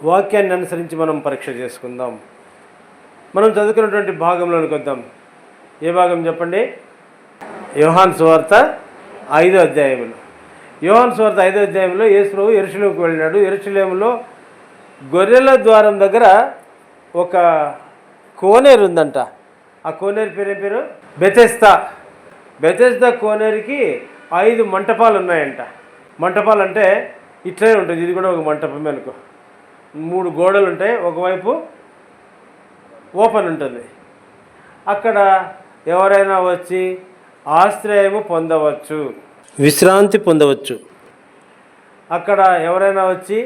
వాక్యాన్ని అనుసరించి మనం పరీక్ష చేసుకుందాం. మనం చదువుకున్నటువంటి భాగంలోనికి వద్దాం. ఏ భాగం చెప్పండి? యోహాను సువార్త 5వ అధ్యాయంలో. యోహాను సువార్త 5వ అధ్యాయంలో యేసు ప్రభువు యెరూషలేముకు వెళ్ళినాడు. యెరూషలేములో గొర్రెల ద్వారం దగ్గర ఒక కోనేరు ఉందంట. ఆ కోనేరు పేరు పేరు బెతెస్దా. బెతెస్దా కోనేరుకి 5 మంటపాలు ఉన్నాయంట. మంటపాలు అంటే ఇట్లనే ఉంటుంది. ఇది కూడా ఒక మంటపమే అనుకో. 3 గోడలు ఉంటాయి. ఒకవైపు ఓపెన్ ఉంటుంది. అక్కడ ఎవరైనా వచ్చి ఆశ్రయము పొందవచ్చు, విశ్రాంతి పొందవచ్చు. అక్కడ ఎవరైనా వచ్చి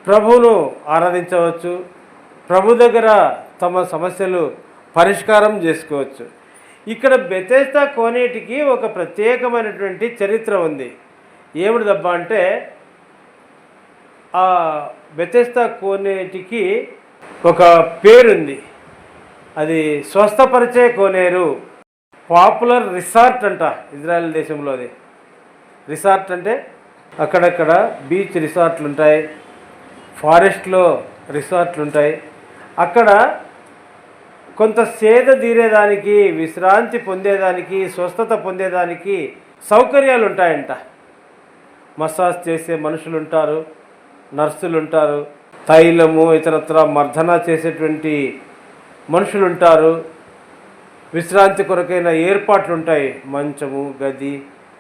ప్రభువును ఆరాధించవచ్చు, ప్రభు దగ్గర తమ సమస్యలు పరిష్కారం చేసుకోవచ్చు. ఇక్కడ బెతెస్దా కోనేటికి ఒక ప్రత్యేకమైనటువంటి చరిత్ర ఉంది. ఏమిటిదబ్బా అంటే, ఆ బెతెస్దా కోనేటికి ఒక పేరుంది. అది స్వస్థపరిచే కోనేరు, పాపులర్ రిసార్ట్ అంట. ఇజ్రాయెల్ దేశంలో అది రిసార్ట్ అంటే అక్కడక్కడ బీచ్ రిసార్ట్లు ఉంటాయి, ఫారెస్ట్లో రిసార్ట్లు ఉంటాయి. అక్కడ కొంత సేద తీరేదానికి, విశ్రాంతి పొందేదానికి, స్వస్థత పొందేదానికి సౌకర్యాలు ఉంటాయంట. మసాజ్ చేసే మనుషులు ఉంటారు, నర్సులు ఉంటారు, తైలము ఇతరత్ర మర్దన చేసేటువంటి మనుషులు ఉంటారు. విశ్రాంతి కొరకైన ఏర్పాట్లు ఉంటాయి. మంచము, గది,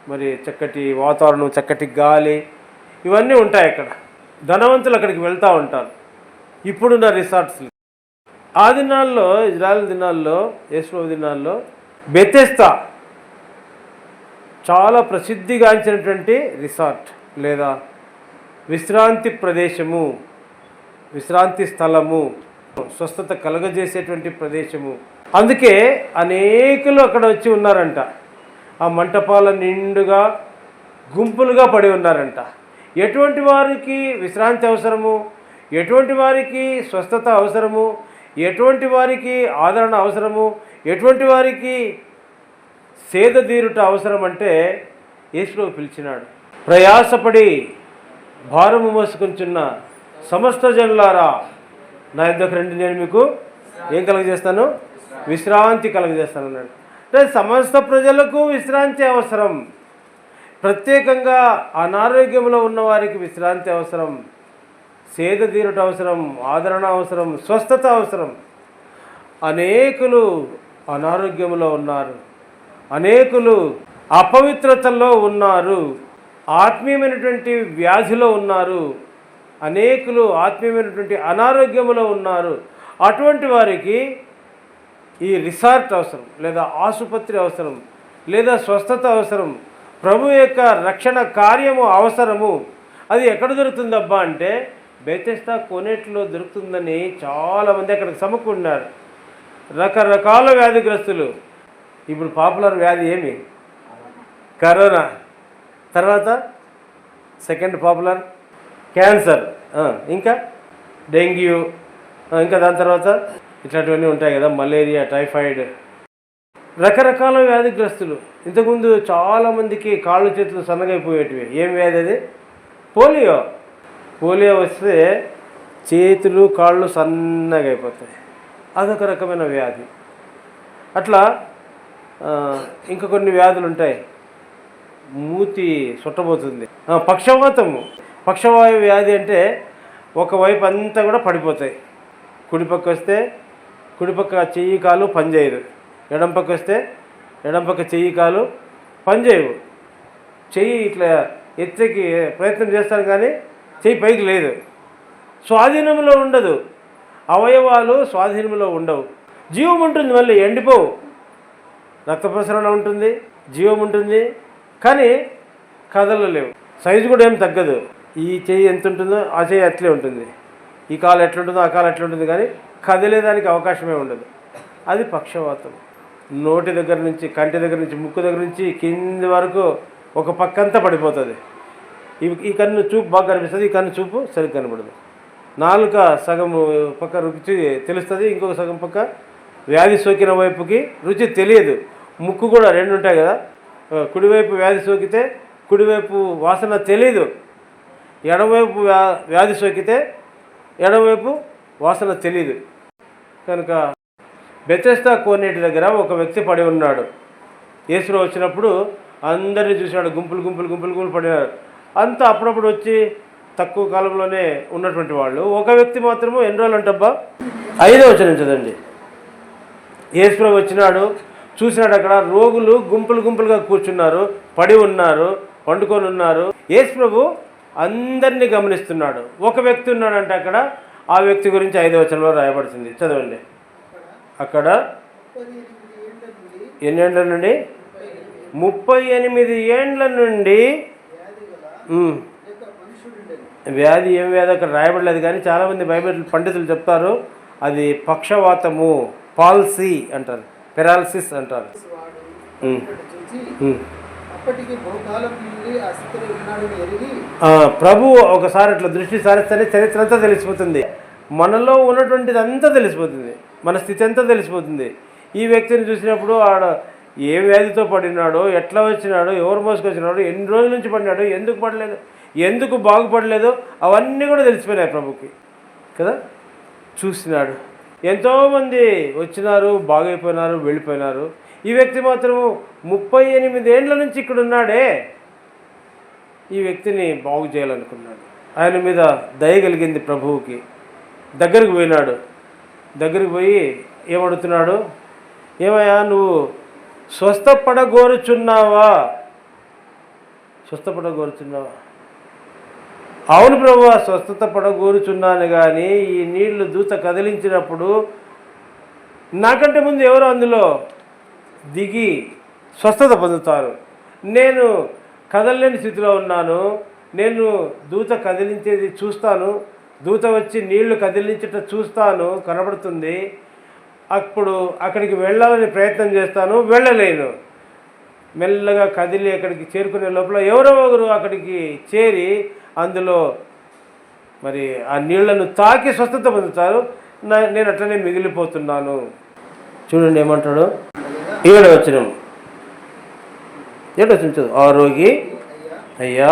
మరి చక్కటి వాతావరణం, చక్కటి గాలి, ఇవన్నీ ఉంటాయి అక్కడ. ధనవంతులు అక్కడికి వెళ్తూ ఉంటారు. ఇప్పుడున్న రిసార్ట్స్ ఆ దినాల్లో, ఇజ్రాయెల్ దినాల్లో, యేసు దినాల్లో బెతెస్దా చాలా ప్రసిద్ధిగాంచినటువంటి రిసార్ట్ లేదా విశ్రాంతి ప్రదేశము, విశ్రాంతి స్థలము, స్వస్థత కలుగజేసేటువంటి ప్రదేశము. అందుకే అనేకులు అక్కడ వచ్చి ఉన్నారంట. ఆ మంటపాల నిండుగా గుంపులుగా పడి ఉన్నారంట. ఎటువంటి వారికి విశ్రాంతి అవసరము, ఎటువంటి వారికి స్వస్థత అవసరము, ఎటువంటి వారికి ఆదరణ అవసరము, ఎటువంటి వారికి సేదతీరుట అవసరం అంటే యేసు పిలిచినాడు. ప్రయాసపడి భారము మోసుకొంచున్న సమస్త జనులారా నా యొద్దకు రండి, నేను మీకు ఏం కలుగజేస్తాను? విశ్రాంతి కలుగజేస్తాను అన్నాడు. అంటే సమస్త ప్రజలకు విశ్రాంతి అవసరం. ప్రత్యేకంగా అనారోగ్యంలో ఉన్న వారికి విశ్రాంతి అవసరం, సేద తీరుట అవసరం, ఆదరణ అవసరం, స్వస్థత అవసరం. అనేకులు అనారోగ్యంలో ఉన్నారు, అనేకులు అపవిత్రతల్లో ఉన్నారు, ఆత్మీయమైనటువంటి వ్యాధిలో ఉన్నారు, అనేకులు ఆత్మీయమైనటువంటి అనారోగ్యంలో ఉన్నారు. అటువంటి వారికి ఈ రిసార్ట్ అవసరం, లేదా ఆసుపత్రి అవసరం, లేదా స్వస్థత అవసరం, ప్రభు యొక్క రక్షణ కార్యము అవసరము. అది ఎక్కడ దొరుకుతుందబ్బా అంటే బెతెస్దా కోనేటిలో దొరుకుతుందని చాలామంది అక్కడికి సమకూడినారు. రకరకాల వ్యాధిగ్రస్తులు. ఇప్పుడు పాపులర్ వ్యాధి ఏమి? కరోనా. తర్వాత సెకండ్ పాపులర్ క్యాన్సర్, ఇంకా డెంగ్యూ, ఇంకా దాని తర్వాత ఇట్లాంటివన్నీ ఉంటాయి కదా, మలేరియా, టైఫాయిడ్, రకరకాల వ్యాధిగ్రస్తులు. ఇంతకుముందు చాలామందికి కాళ్ళు చేతులు సన్నగైపోయేటివి. ఏం వ్యాధి అది? పోలియో. పోలియో వస్తే చేతులు కాళ్ళు సన్నగా అయిపోతాయి. అదొక రకమైన వ్యాధి. అట్లా ఇంకా కొన్ని వ్యాధులు ఉంటాయి. మూతి చుట్టబోతుంది. పక్షవాతము. పక్షవాయు వ్యాధి అంటే ఒకవైపు అంతా కూడా పడిపోతాయి. కుడిపక్క వస్తే కుడిపక్క చెయ్యి కాలు పనిచేయదు, ఎడం పక్క వస్తే ఎడం పక్క చెయ్యి కాలు పనిచేయవు. చెయ్యి ఇట్లా ఎత్తికి ప్రయత్నం చేస్తాను కానీ చెయ్యి పైకి లేదు, స్వాధీనంలో ఉండదు. అవయవాలు స్వాధీనంలో ఉండవు. జీవం ఉంటుంది, మళ్ళీ ఎండిపోవు. రక్త ప్రసరణ ఉంటుంది, జీవం ఉంటుంది, కానీ కదలలేవు. సైజు కూడా ఏం తగ్గదు. ఈ చెయ్యి ఎంత ఉంటుందో ఆ చెయ్యి అట్లే ఉంటుంది, ఈ కాలు ఎట్లుంటుందో ఆ కాలు ఎట్లుంటుంది, కానీ కదిలేదానికి అవకాశమే ఉండదు. అది పక్షవాతం. నోటి దగ్గర నుంచి, కంటి దగ్గర నుంచి, ముక్కు దగ్గర నుంచి కింది వరకు ఒక పక్కంతా పడిపోతుంది. ఈ కన్ను చూపు బాగా కనిపిస్తుంది, ఈ కన్ను చూపు సరిగ్గా కనబడదు. నాలుక సగం పక్క రుచి తెలుస్తుంది, ఇంకొక సగం పక్క వ్యాధి సోకిన వైపుకి రుచి తెలియదు. ముక్కు కూడా 2 ఉంటాయి కదా, కుడివైపు వ్యాధి సోకితే కుడివైపు వాసన తెలీదు, ఎడమవైపు వ్యాధి సోకితే ఎడమవైపు వాసన తెలియదు. కనుక బెతెస్దా కోనేటి దగ్గర ఒక వ్యక్తి పడి ఉన్నాడు. యేసు వచ్చినప్పుడు అందరినీ చూసినాడు. గుంపులు గుంపులు గుంపులు గుంపులు పడినారు. అంతా అప్పుడప్పుడు వచ్చి తక్కువ కాలంలోనే ఉన్నటువంటి వాళ్ళు. ఒక వ్యక్తి మాత్రము ఎన్ని రోజులు అంటబ్బా, 5వ వచనం చదండి. యేసు వచ్చినాడు, చూసినాడు అక్కడ రోగులు గుంపులు గుంపులుగా కూర్చున్నారు, పడి ఉన్నారు, పండుకొని ఉన్నారు. యేసు అందరినీ గమనిస్తున్నాడు. ఒక వ్యక్తి ఉన్నాడంటే అక్కడ, ఆ వ్యక్తి గురించి 5వ వచనంలో రాయబడుతుంది. చదవండి. అక్కడ ఎన్ని ఏండ్ల నుండి? 38 ఏండ్ల నుండి వ్యాధి. ఏం వ్యాధి అక్కడ రాయబడలేదు, కానీ చాలామంది బైబిల్ పండితులు చెప్తారు అది పక్షవాతము, పాల్సీ అంటారు, పెరాలసిస్ అంటారు. ప్రభు ఒకసారి అట్లా దృష్టి సారిస్తేనే చరిత్ర అంతా తెలిసిపోతుంది, మనలో ఉన్నటువంటిది అంతా తెలిసిపోతుంది, మన స్థితి అంతా తెలిసిపోతుంది. ఈ వ్యక్తిని చూసినప్పుడు ఆడ ఏ వ్యాధితో పడినాడో, ఎట్లా వచ్చినాడో, ఎవరు మోసుకొచ్చినాడో, ఎన్ని రోజుల నుంచి పడినాడో, ఎందుకు పడలేదు, ఎందుకు బాగుపడలేదు, అవన్నీ కూడా తెలిసిపోయినాయి ప్రభుకి కదా. చూసినాడు. ఎంతోమంది వచ్చినారు, బాగైపోయినారు, వెళ్ళిపోయినారు. ఈ వ్యక్తి మాత్రము 38 ఏండ్ల నుంచి ఇక్కడ ఉన్నాడే. ఈ వ్యక్తిని బాగు చేయాలనుకున్నాడు. ఆయన మీద దయ కలిగింది ప్రభువుకి. దగ్గరికి పోయినాడు. దగ్గరికి పోయి ఏమడుగుతున్నాడు, ఏమయ్యా నువ్వు స్వస్థపడగోరుచున్నావా? స్వస్థపడగోరుచున్నావా? అవును ప్రభువా, స్వస్థత పడగోరుచున్నాను, కానీ ఈ నీళ్లు దూత కదిలించినప్పుడు నాకంటే ముందు ఎవరు అందులో దిగి స్వస్థత పొందుతారు. నేను కదలలేని స్థితిలో ఉన్నాను. నేను దూత కదిలించేది చూస్తాను, దూత వచ్చి నీళ్లు కదిలించట చూస్తాను, కనబడుతుంది. అప్పుడు అక్కడికి వెళ్ళాలని ప్రయత్నం చేస్తాను, వెళ్ళలేను. మెల్లగా కదిలి అక్కడికి చేరుకునే లోపల ఎవరో ఒకరు అక్కడికి చేరి అందులో మరి ఆ నీళ్లను తాకి స్వస్థత పొందుతారు. నేను అట్లనే మిగిలిపోతున్నాను. చూడండి ఏమంటాడు. 7వ వచనం. 7వ వచనం చదువు. ఆరోగి అయ్యా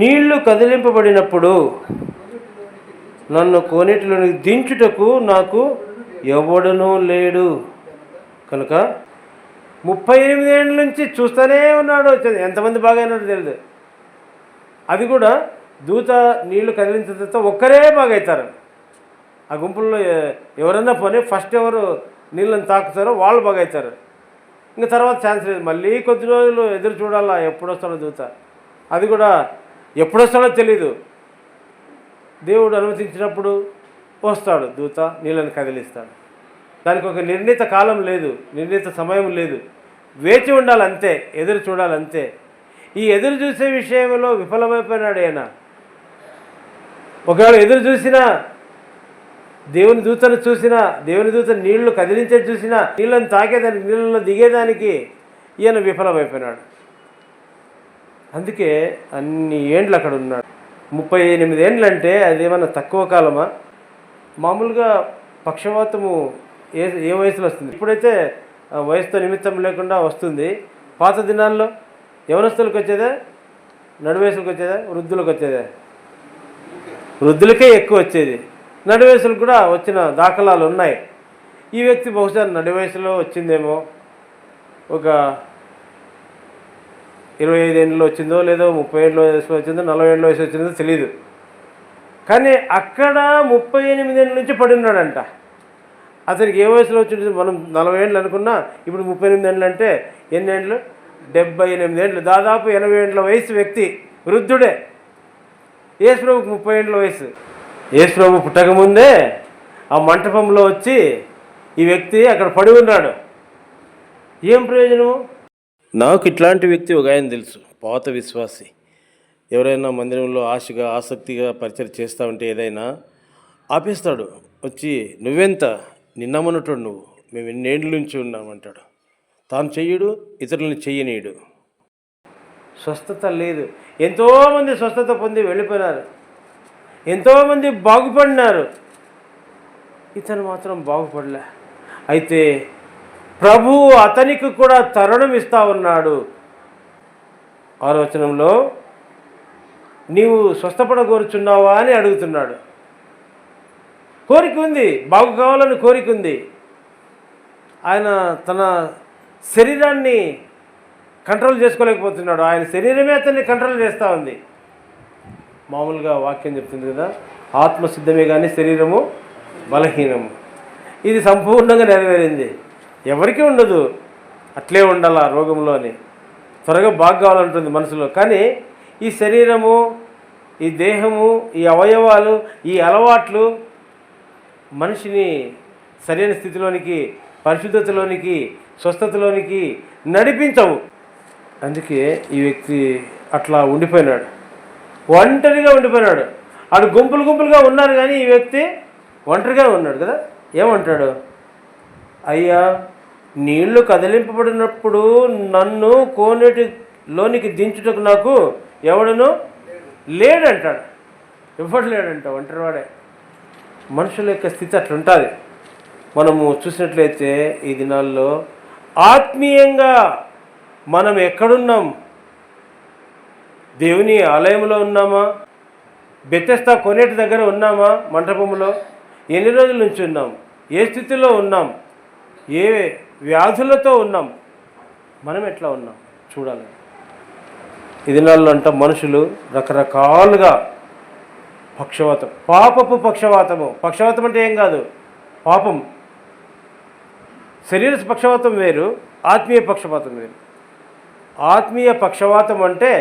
నీళ్లు కదిలింపబడినప్పుడు నన్ను కోనేటిలోనికి దించుటకు నాకు ఎవడనూ లేడు. కనుక 38 ఏళ్ళ నుంచి చూస్తూనే ఉన్నాడు. ఎంతమంది బాగైనాడో తెలియదు. అది కూడా దూత నీళ్లు కదిలించిన తర్వాత ఒక్కరే బాగవుతారు. ఆ గుంపుల్లో ఎవరన్నా పోనీ ఫస్ట్ ఎవరు నీళ్ళని తాకుతారో వాళ్ళు బాగవుతారు. ఇంకా తర్వాత ఛాన్స్ లేదు. మళ్ళీ కొద్ది రోజులు ఎదురు చూడాలా, ఎప్పుడు వస్తాడో దూత. అది కూడా ఎప్పుడు వస్తాడో తెలీదు. దేవుడు అనుమతించినప్పుడు వస్తాడు దూత, నీళ్ళని కదిలిస్తాడు. దానికి ఒక నిర్ణీత కాలం లేదు, నిర్ణీత సమయం లేదు. వేచి ఉండాలంతే, ఎదురు చూడాలంతే. ఈ ఎదురు చూసే విషయంలో విఫలమైపోయినాడు ఆయన. ఒకవేళ ఎదురు చూసినా, దేవుని దూతను చూసినా, దేవుని దూత నీళ్లు కదిలించేది చూసినా, నీళ్ళని తాకేదానికి, నీళ్ళలో దిగేదానికి ఈయన విఫలమైపోయినాడు. అందుకే అన్ని ఏండ్లు అక్కడ ఉన్నాడు. 38 ఏండ్లు అంటే అదేమన్నా తక్కువ కాలమా? మామూలుగా పక్షవాతము ఏ వయసులో వస్తుంది? ఇప్పుడైతే వయసుతో నిమిత్తం లేకుండా వస్తుంది. పాత దినాల్లో యవనస్తులకు వచ్చేదా, నడు వయసులకు వచ్చేదా, వృద్ధులకు వచ్చేదా? వృద్ధులకే ఎక్కువ వచ్చేది. నడు వయసులకు కూడా వచ్చిన దాఖలాలు ఉన్నాయి. ఈ వ్యక్తి బహుశా నడు వయసులో వచ్చిందేమో. ఒక 25 ఏళ్ళలో వచ్చిందో, లేదో 30 ఏళ్ళ వయసులో వచ్చిందో, 40 ఏళ్ళ వయసు వచ్చిందో తెలియదు. కానీ అక్కడ 38 ఏళ్ళ నుంచి పడి ఉన్నాడంట. అతనికి ఏ వయసులో వచ్చింది? మనం 40 ఏళ్ళు అనుకున్నా, ఇప్పుడు 38 ఏళ్ళు అంటే ఎన్ని ఏళ్ళు? 78 ఏళ్ళు. దాదాపు 80 ఏళ్ళ వయసు వ్యక్తి, వృద్ధుడే. యేసుప్రభుకు 30 ఏళ్ళ వయసు. యేసుప్రభు పుట్టకముందే ఆ మంటపంలో వచ్చి ఈ వ్యక్తి అక్కడ పడి ఉన్నాడు. ఏం ప్రయోజనము? నాకు ఇట్లాంటి వ్యక్తి ఒక ఆయన తెలుసు, పాత విశ్వాసి. ఎవరైనా మందిరంలో ఆశగా, ఆసక్తిగా పరిచయం చేస్తూ ఉంటే ఏదైనా ఆపేస్తాడు. వచ్చి నువ్వెంత, నిన్నమ్మన్నట్టు నువ్వు, మేము ఎన్నేళ్ళ నుంచి ఉన్నామంటాడు. తాను చెయ్యడు, ఇతరులను చెయ్యనీయడు. స్వస్థత లేదు. ఎంతోమంది స్వస్థత పొంది వెళ్ళిపోయినారు, ఎంతోమంది బాగుపడినారు. ఇతను మాత్రం బాగుపడలే. అయితే ప్రభువు అతనికి కూడా తరుణం ఇస్తా ఉన్నాడు. 6వ వచనంలో నీవు స్వస్థపడగోరుచున్నావా అని అడుగుతున్నాడు. కోరిక ఉంది, బాగు కావాలని కోరిక ఉంది. ఆయన తన శరీరాన్ని కంట్రోల్ చేసుకోలేకపోతున్నాడు. ఆయన శరీరమే అతన్ని కంట్రోల్ చేస్తూ ఉంది. మామూలుగా వాక్యం చెప్తుంది కదా, ఆత్మసిద్ధమే కానీ శరీరము బలహీనము. ఇది సంపూర్ణంగా నెరవేరింది. ఎవరికీ ఉండదు అట్లే ఉండాల రోగంలోని, త్వరగా బాగా కావాలంటుంది మనసులో. కానీ ఈ శరీరము, ఈ దేహము, ఈ అవయవాలు, ఈ అలవాట్లు మనిషిని సరైన స్థితిలోనికి, పరిశుద్ధతలోనికి, స్వస్థతలోనికి నడిపించవు. అందుకే ఈ వ్యక్తి అట్లా ఉండిపోయినాడు, ఒంటరిగా ఉండిపోయినాడు. ఆడు గుంపులు గుంపులుగా ఉన్నారు కానీ ఈ వ్యక్తి ఒంటరిగా ఉన్నాడు కదా. ఏమంటాడు? అయ్యా, నీళ్లు కదిలింపబడినప్పుడు నన్ను కోనేటిలోనికి దించుటకు నాకు ఎవడను లేడంటాడు. ఎవడు లేడంట, ఒంటరివాడే. మనుషుల యొక్క స్థితి అట్లుంటుంది. మనము చూసినట్లయితే ఈ దినాల్లో ఆత్మీయంగా మనం ఎక్కడున్నాం? దేవుని ఆలయంలో ఉన్నామా? బెతెస్దా కొనేటి దగ్గర ఉన్నామా? మంటపంలో ఎన్ని రోజుల నుంచి ఉన్నాం? ఏ స్థితిలో ఉన్నాం? ఏ వ్యాధులతో ఉన్నాం? మనం ఎట్లా ఉన్నాం చూడాలి. ఈ దినాల్లో అంట మనుషులు రకరకాలుగా పక్షవాతం, పాపపు పక్షవాతము. పక్షవాతం అంటే ఏం కాదు, పాపం. శరీర పక్షవాతం వేరు, ఆత్మీయ పక్షపాతం వేరు. ఆత్మీయ పక్షవాతం అంటే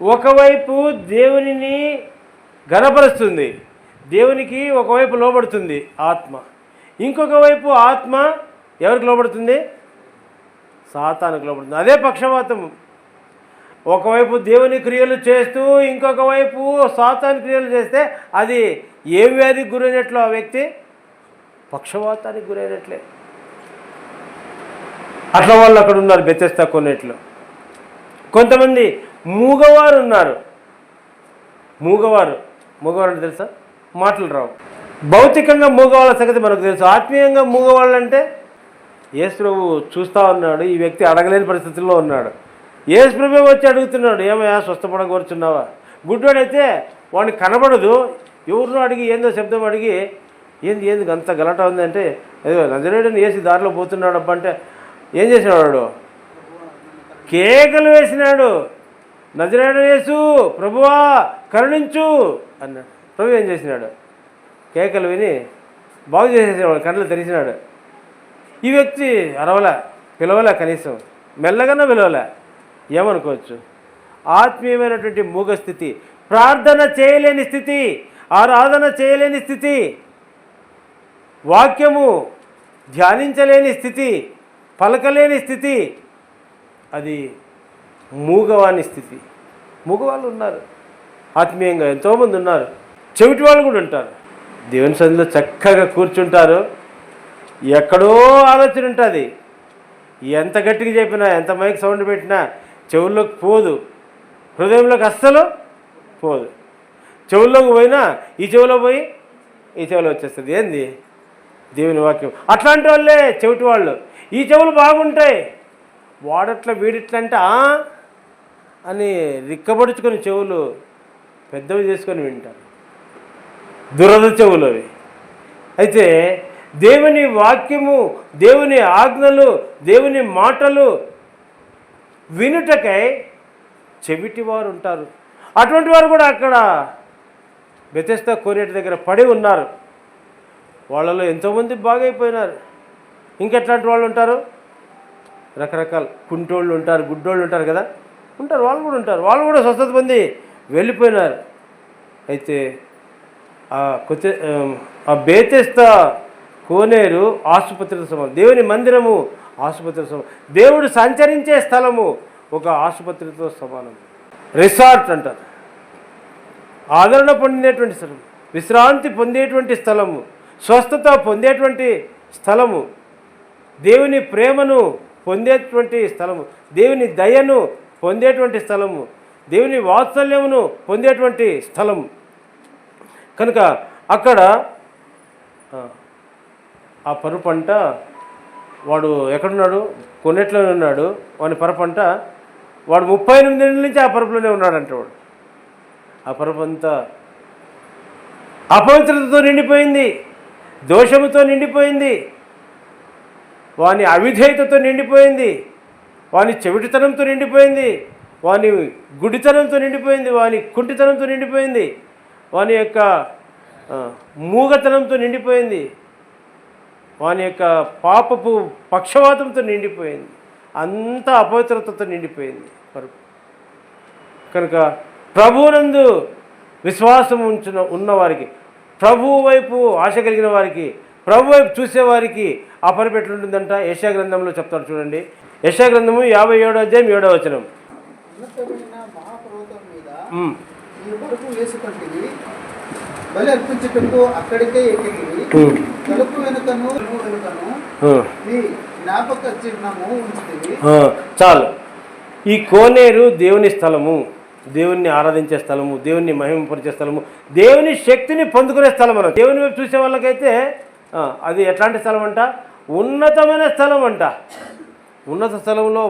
ఒకవైపు దేవునిని ఘనపరుస్తుంది, దేవునికి ఒకవైపు లోబడుతుంది ఆత్మ. ఇంకొక వైపు ఆత్మ ఎవరికి లోబడుతుంది? సాతానుకు లోబడుతుంది. అదే పక్షవాతం. ఒకవైపు దేవుని క్రియలు చేస్తూ ఇంకొక వైపు సాతాను క్రియలు చేస్తే అది ఏ వ్యాధికి గురైనట్లు? ఆ వ్యక్తి పక్షవాతానికి గురైనట్లే. అట్లా వాళ్ళు అక్కడ ఉన్నారు బెతెస్దా కొనేట్లో. కొంతమంది మూగవారు ఉన్నారు. మూగవారు అంటే తెలుసా? మాటలు రావు. భౌతికంగా మూగవాళ్ళ సంగతి మనకు తెలుసు. ఆత్మీయంగా మూగవాళ్ళు అంటే యేసు ప్రభు చూస్తూ ఉన్నాడు. ఈ వ్యక్తి అడగలేని పరిస్థితుల్లో ఉన్నాడు. యేసు ప్రభు వచ్చి అడుగుతున్నాడు, ఏమయ్యా స్వస్థపడగోరుచున్నావా? గుడ్డోడైతే వాడిని కనబడదు. ఎవరినో అడిగి ఏందో శబ్దం అడిగి ఏంది అంత గలట ఉందంటే, ఏదో నజరేయుడని యేసు దారిలో పోతున్నాడు అబ్బా అంటే ఏం చేసినాడు? కేకలు వేసినాడు. నజరేయుడు యేసు, ప్రభువా కరుణించు అన్నాడు. ప్రభు ఏం చేసినాడు? కేకలు విని బాగు చేసేసాడు, కళ్ళు తెరిచినాడు. ఈ వ్యక్తి అరవలే, పిలవలే, కనీసం మెల్లగానే పిలవలే. ఏమనుకోవచ్చు? ఆత్మీయమైనటువంటి మూగ స్థితి, ప్రార్థన చేయలేని స్థితి, ఆరాధన చేయలేని స్థితి, వాక్యము ధ్యానించలేని స్థితి, పలకలేని స్థితి, అది మూగవాని స్థితి. మూగవాళ్ళు ఉన్నారు, ఆత్మీయంగా ఎంతోమంది ఉన్నారు. చెవిటి వాళ్ళు కూడా ఉంటారు. దేవుని సన్నిధిలో చక్కగా కూర్చుంటారు, ఎక్కడో ఆలోచన ఉంటుంది. ఎంత గట్టిగా చెప్పినా, ఎంత మైక్ సౌండ్ పెట్టినా చెవుల్లోకి పోదు, హృదయంలోకి అస్సలు పోదు. చెవుల్లోకి పోయినా ఈ చెవిలో పోయి ఈ చెవిలో వచ్చేస్తుంది. ఏంది? దేవుని వాక్యం. అట్లాంటి వాళ్ళే చెవిటి వాళ్ళు. ఈ చెవులు బాగుంటాయి, వాడట్లా వీడిట్లంటే అని రిక్కబడుచుకొని చెవులు పెద్దవి చేసుకొని వింటారు. దురద చెవులు అవి. అయితే దేవుని వాక్యము, దేవుని ఆజ్ఞలు, దేవుని మాటలు వినుటకై చెవిటి వారు ఉంటారు. అటువంటి వారు కూడా అక్కడ బెతెస్దా కోనేటి దగ్గర పడి ఉన్నారు. వాళ్ళలో ఎంతోమంది బాగైపోయినారు. ఇంకెట్లాంటి వాళ్ళు ఉంటారు? రకరకాల కుంటోళ్ళు ఉంటారు, గుడ్డోళ్ళు ఉంటారు కదా, ఉంటారు. వాళ్ళు కూడా ఉంటారు. వాళ్ళు కూడా స్వస్థత పొంది వెళ్ళిపోయినారు. అయితే ఆ బెతెస్దా కోనేరు ఆసుపత్రితో సమానం. దేవుని మందిరము ఆసుపత్రితో సమానం. దేవుడు సంచరించే స్థలము ఒక ఆసుపత్రితో సమానం. రిసార్ట్ అంటారు. ఆదరణ పొందేటువంటి స్థలం, విశ్రాంతి పొందేటువంటి స్థలము, స్వస్థత పొందేటువంటి స్థలము, దేవుని ప్రేమను పొందేటువంటి స్థలము, దేవుని దయను పొందేటువంటి స్థలము, దేవుని వాత్సల్యమును పొందేటువంటి స్థలము. కనుక అక్కడ ఆ పరుపంట వాడు ఎక్కడున్నాడు? కొన్నిట్లోనే ఉన్నాడు. వాడి పరపంట వాడు 38 ఏళ్ళ నుంచి ఆ పరుపులోనే ఉన్నాడంట. వాడు ఆ పరపంతా అపవిత్రతతో నిండిపోయింది, దోషముతో నిండిపోయింది, వాని అవిధేయతతో నిండిపోయింది, వాని చెవిటితనంతో నిండిపోయింది, వాని గుడితనంతో నిండిపోయింది, వాని కుంటితనంతో నిండిపోయింది, వాని యొక్క మూగతనంతో నిండిపోయింది, వాని యొక్క పాపపు పక్షవాతంతో నిండిపోయింది, అంతా అపవిత్రతతో నిండిపోయింది. కనుక ప్రభువునందు విశ్వాసం ఉన్నవారికి, ప్రభువు వైపు ఆశ కలిగిన వారికి, ప్రభు వైపు చూసేవారికి ఆ పని పెట్లుంటుందంట. యెషయా గ్రంథంలో చెప్తాడు చూడండి. యెషయా గ్రంథము 57వ అధ్యాయం 7వ వచనం. బలి అర్పించుటకు అక్కడికే ఎక్కితివి, తలుపు వెనుకను నీ జ్ఞాపక చిహ్నము ఉంచితివి. చాలు. ఈ కోనేరు దేవుని స్థలము, దేవుణ్ణి ఆరాధించే స్థలము, దేవుణ్ణి మహిమపరిచే స్థలము, దేవుని శక్తిని పొందుకునే స్థలం. మనం దేవుని వైపు చూసే వాళ్ళకైతే అది ఎట్లాంటి స్థలం అంట? ఉన్నతమైన స్థలం అంట. ఉన్నత స్థలంలో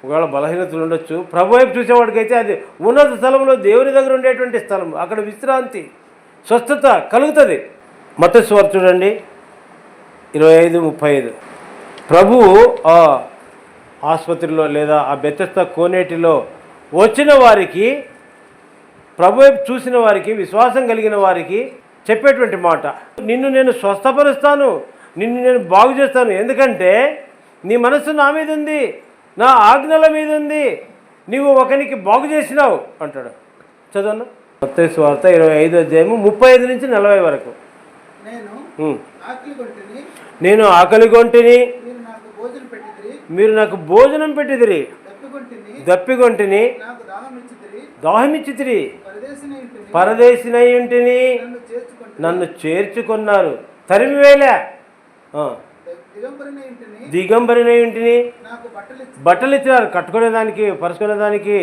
ఒకవేళ బలహీనతలు ఉండొచ్చు, ప్రభు వైపు చూసేవాడికైతే అది ఉన్నత స్థలంలో దేవుని దగ్గర ఉండేటువంటి స్థలం. అక్కడ విశ్రాంతి, స్వస్థత కలుగుతుంది. మత్తయి సువార్త చూడండి 25:35. ప్రభువు ఆ ఆసుపత్రిలో లేదా ఆ బెతెస్దా కోనేటిలో వచ్చిన వారికి, ప్రభు వైపు చూసిన వారికి, విశ్వాసం కలిగిన వారికి చెప్పేటువంటి మాట, నిన్ను నేను స్వస్థపరుస్తాను, నిన్ను నేను బాగు చేస్తాను, ఎందుకంటే నీ మనస్సు నా మీద ఉంది, నా ఆజ్ఞల మీద ఉంది, నీవు ఒకనికి బాగు చేసినావు అంటాడు. చదవన్నా మత్తయి సువార్త 25వ అధ్యాయము 35 నుంచి 40 వరకు. నేను ఆకలి కొంటిని, మీరు నాకు భోజనం పెట్టిదిరి, దప్పిగొంటిని, దాహమిచ్చితిరి, పరదేశినై ఉంటిని, నన్ను చేర్చుకున్నారు, తరిమివేలే, దిగంబరినై ఉంటిని, బట్టలు ఇచ్చినారు కట్టుకునేదానికి, పరుచుకునేదానికి,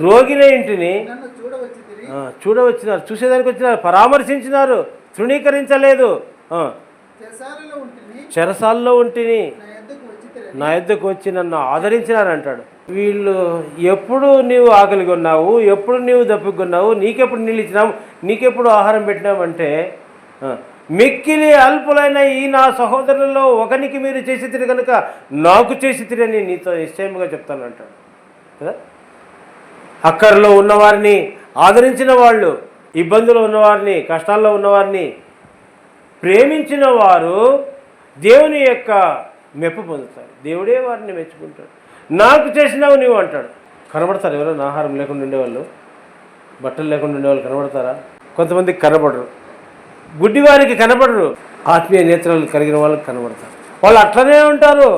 రోగినై ఇంటిని చూడవచ్చినారు, చూసేదానికి వచ్చినారు, పరామర్శించినారు, తృణీకరించలేదు, చెరసాల్లో ఉంటిని, నా యొద్దకు వచ్చి నన్ను ఆదరించినారు అంటాడు. వీళ్ళు ఎప్పుడు నీవు ఆకలిగా ఉన్నావు, ఎప్పుడు నీవు దప్పికొన్నావు, నీకెప్పుడు నీళ్ళు ఇచ్చినావు, నీకెప్పుడు ఆహారం పెట్టినామంటే, మిక్కిలి అల్పులైన ఈ నా సహోదరులలో ఒకనికి మీరు చేసితిరి కనుక నాకు చేసితిరి అని నీతో నిశ్చయముగా చెప్తాను అంటాడు కదా. అక్కర్లో ఉన్నవారిని ఆదరించిన వాళ్ళు, ఇబ్బందులు ఉన్నవారిని, కష్టాల్లో ఉన్నవారిని ప్రేమించిన వారు దేవుని యొక్క మెప్పు పొందుతారు. దేవుడే వారిని మెచ్చుకుంటాడు. నాకు చేసినావు నీవు అంటాడు. కనబడతారు ఎవరైనా ఆహారం లేకుండా ఉండేవాళ్ళు, బట్టలు లేకుండా ఉండేవాళ్ళు కనబడతారా? కొంతమందికి కనబడరు, గుడ్డివారికి కనబడరు, ఆత్మీయ నేత్రాలు కలిగిన వాళ్ళకి కనబడతారు. వాళ్ళు అట్లనే ఉంటారు,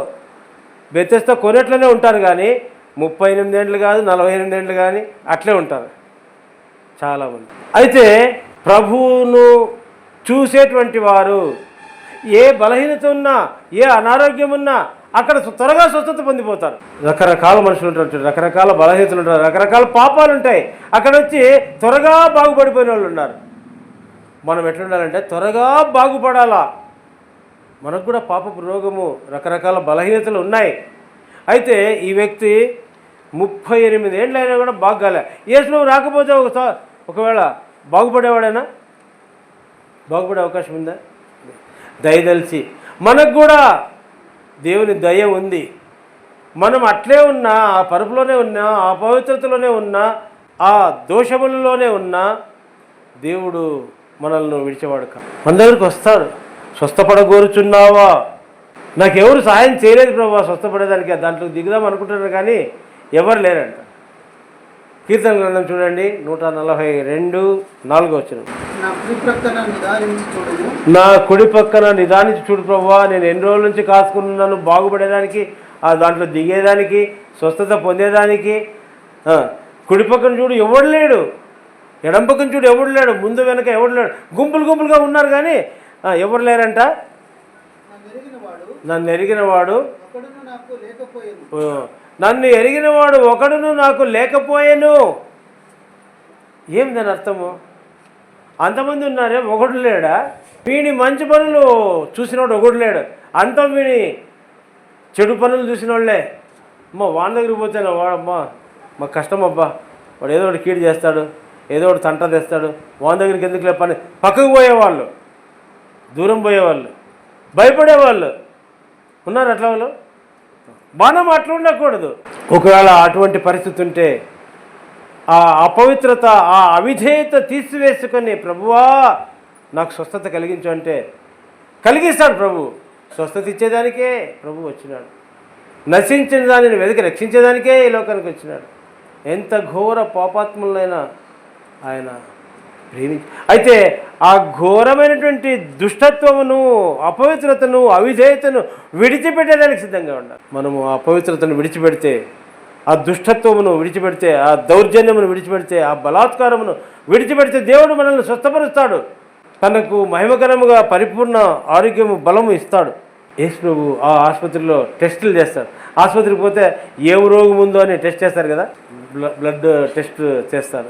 బెతెస్దా కొనేట్లనే ఉంటారు, కానీ 38 ఏళ్ళు కాదు, 48 ఏళ్ళు కానీ అట్లే ఉంటారు చాలామంది. అయితే ప్రభువును చూసేటువంటి వారు ఏ బలహీనత ఉన్నా, ఏ అనారోగ్యం ఉన్నా అక్కడ త్వరగా స్వస్థత పొందిపోతారు. రకరకాల మనుషులు ఉంటారు, రకరకాల బలహీనతలు ఉంటారు, రకరకాల పాపాలు ఉంటాయి. అక్కడ వచ్చి త్వరగా బాగుపడిపోయిన వాళ్ళు ఉన్నారు. మనం ఎట్లుండాలంటే త్వరగా బాగుపడాలా. మనకు కూడా పాపపు రోగము, రకరకాల బలహీనతలు ఉన్నాయి. అయితే ఈ వ్యక్తి 38 ఏళ్ళు అయినా కూడా బాగాలే. యేసు రాకపోతే ఒకవేళ బాగుపడేవాడైనా బాగుపడే అవకాశం ఉందా? దయదలిచి మనకు కూడా దేవుని దయ ఉంది. మనం అట్లే ఉన్నా, ఆ పరుపులోనే ఉన్నా, ఆ పవిత్రతలోనే ఉన్నా, ఆ దోషములలోనే ఉన్నా దేవుడు మనల్ని విడిచేవాడు కాదు. మన దగ్గరికి వస్తాడు. స్వస్థపడగోరుచున్నావా? నాకెవరు సహాయం చేయలేదు ప్రభా స్వస్థపడేదానికి, దాంట్లో దిగుదాం అనుకుంటున్నారు కానీ ఎవరు లేరంట. కీర్తన గ్రంథం చూడండి 142:4 వచనం. నా కుడి పక్కన నిదానించి చూడు ప్రభువా, నేను ఎన్ని రోజుల నుంచి కాసుకున్నాను బాగుపడేదానికి, ఆ దాంట్లో దిగేదానికి, స్వస్థత పొందేదానికి. కుడి పక్కన చూడు ఎవడు లేడు, ఎడం పక్కన చూడు ఎవడు లేడు, ముందు వెనక ఎవడు లేడు, గుంపులు గుంపులుగా ఉన్నారు కానీ ఎవరు లేరంట. నన్ను ఎరిగినవాడు ఒకడును నాకు లేకపోయాను. ఏం దాని అర్థము? అంతమంది ఉన్నారే, ఒకడు లేడా? వీని మంచి పనులు చూసినవాడు ఒకడు లేడు, అంత వీని చెడు పనులు చూసిన వాళ్ళే. అమ్మ వాని దగ్గరికి పోతేనా వాడమ్మా మాకు కష్టం అబ్బా, వాడు ఏదో ఒకటి కీడు చేస్తాడు, ఏదో ఒకటి తంట తెస్తాడు, వాని దగ్గరికి ఎందుకు లేపని పక్కకు పోయేవాళ్ళు, దూరం పోయేవాళ్ళు, భయపడేవాళ్ళు ఉన్నారు. అట్లా వాళ్ళు మనం అట్లా ఉండకూడదు. ఒకవేళ అటువంటి పరిస్థితి ఉంటే ఆ అపవిత్రత, ఆ అవిధేయత తీసివేసుకొని ప్రభువా నాకు స్వస్థత కలిగించు అంటే కలిగిస్తాడు ప్రభు. స్వస్థత ఇచ్చేదానికే ప్రభు వచ్చినాడు. నశించిన దానిని వెతికి రక్షించేదానికే ఈ లోకానికి వచ్చినాడు. ఎంత ఘోర పాపాత్ములైనా ఆయన ప్రేమించి, అయితే ఆ ఘోరమైనటువంటి దుష్టత్వమును, అపవిత్రతను, అవిధేయతను విడిచిపెట్టేదానికి సిద్ధంగా ఉండాలి. మనము ఆ అపవిత్రతను విడిచిపెడితే, ఆ దుష్టత్వమును విడిచిపెడితే, ఆ దౌర్జన్యమును విడిచిపెడితే, ఆ బలాత్కారమును విడిచిపెడితే దేవుడు మనల్ని స్వస్థపరుస్తాడు. తనకు మహిమకరముగా పరిపూర్ణ ఆరోగ్యము, బలము ఇస్తాడు. యేసు ప్రభు ఆ ఆసుపత్రిలో టెస్టులు చేస్తాడు. ఆసుపత్రికి పోతే ఏ రోగం ఉందో అని టెస్ట్ చేస్తారు కదా, బ్లడ్ టెస్ట్ చేస్తారు,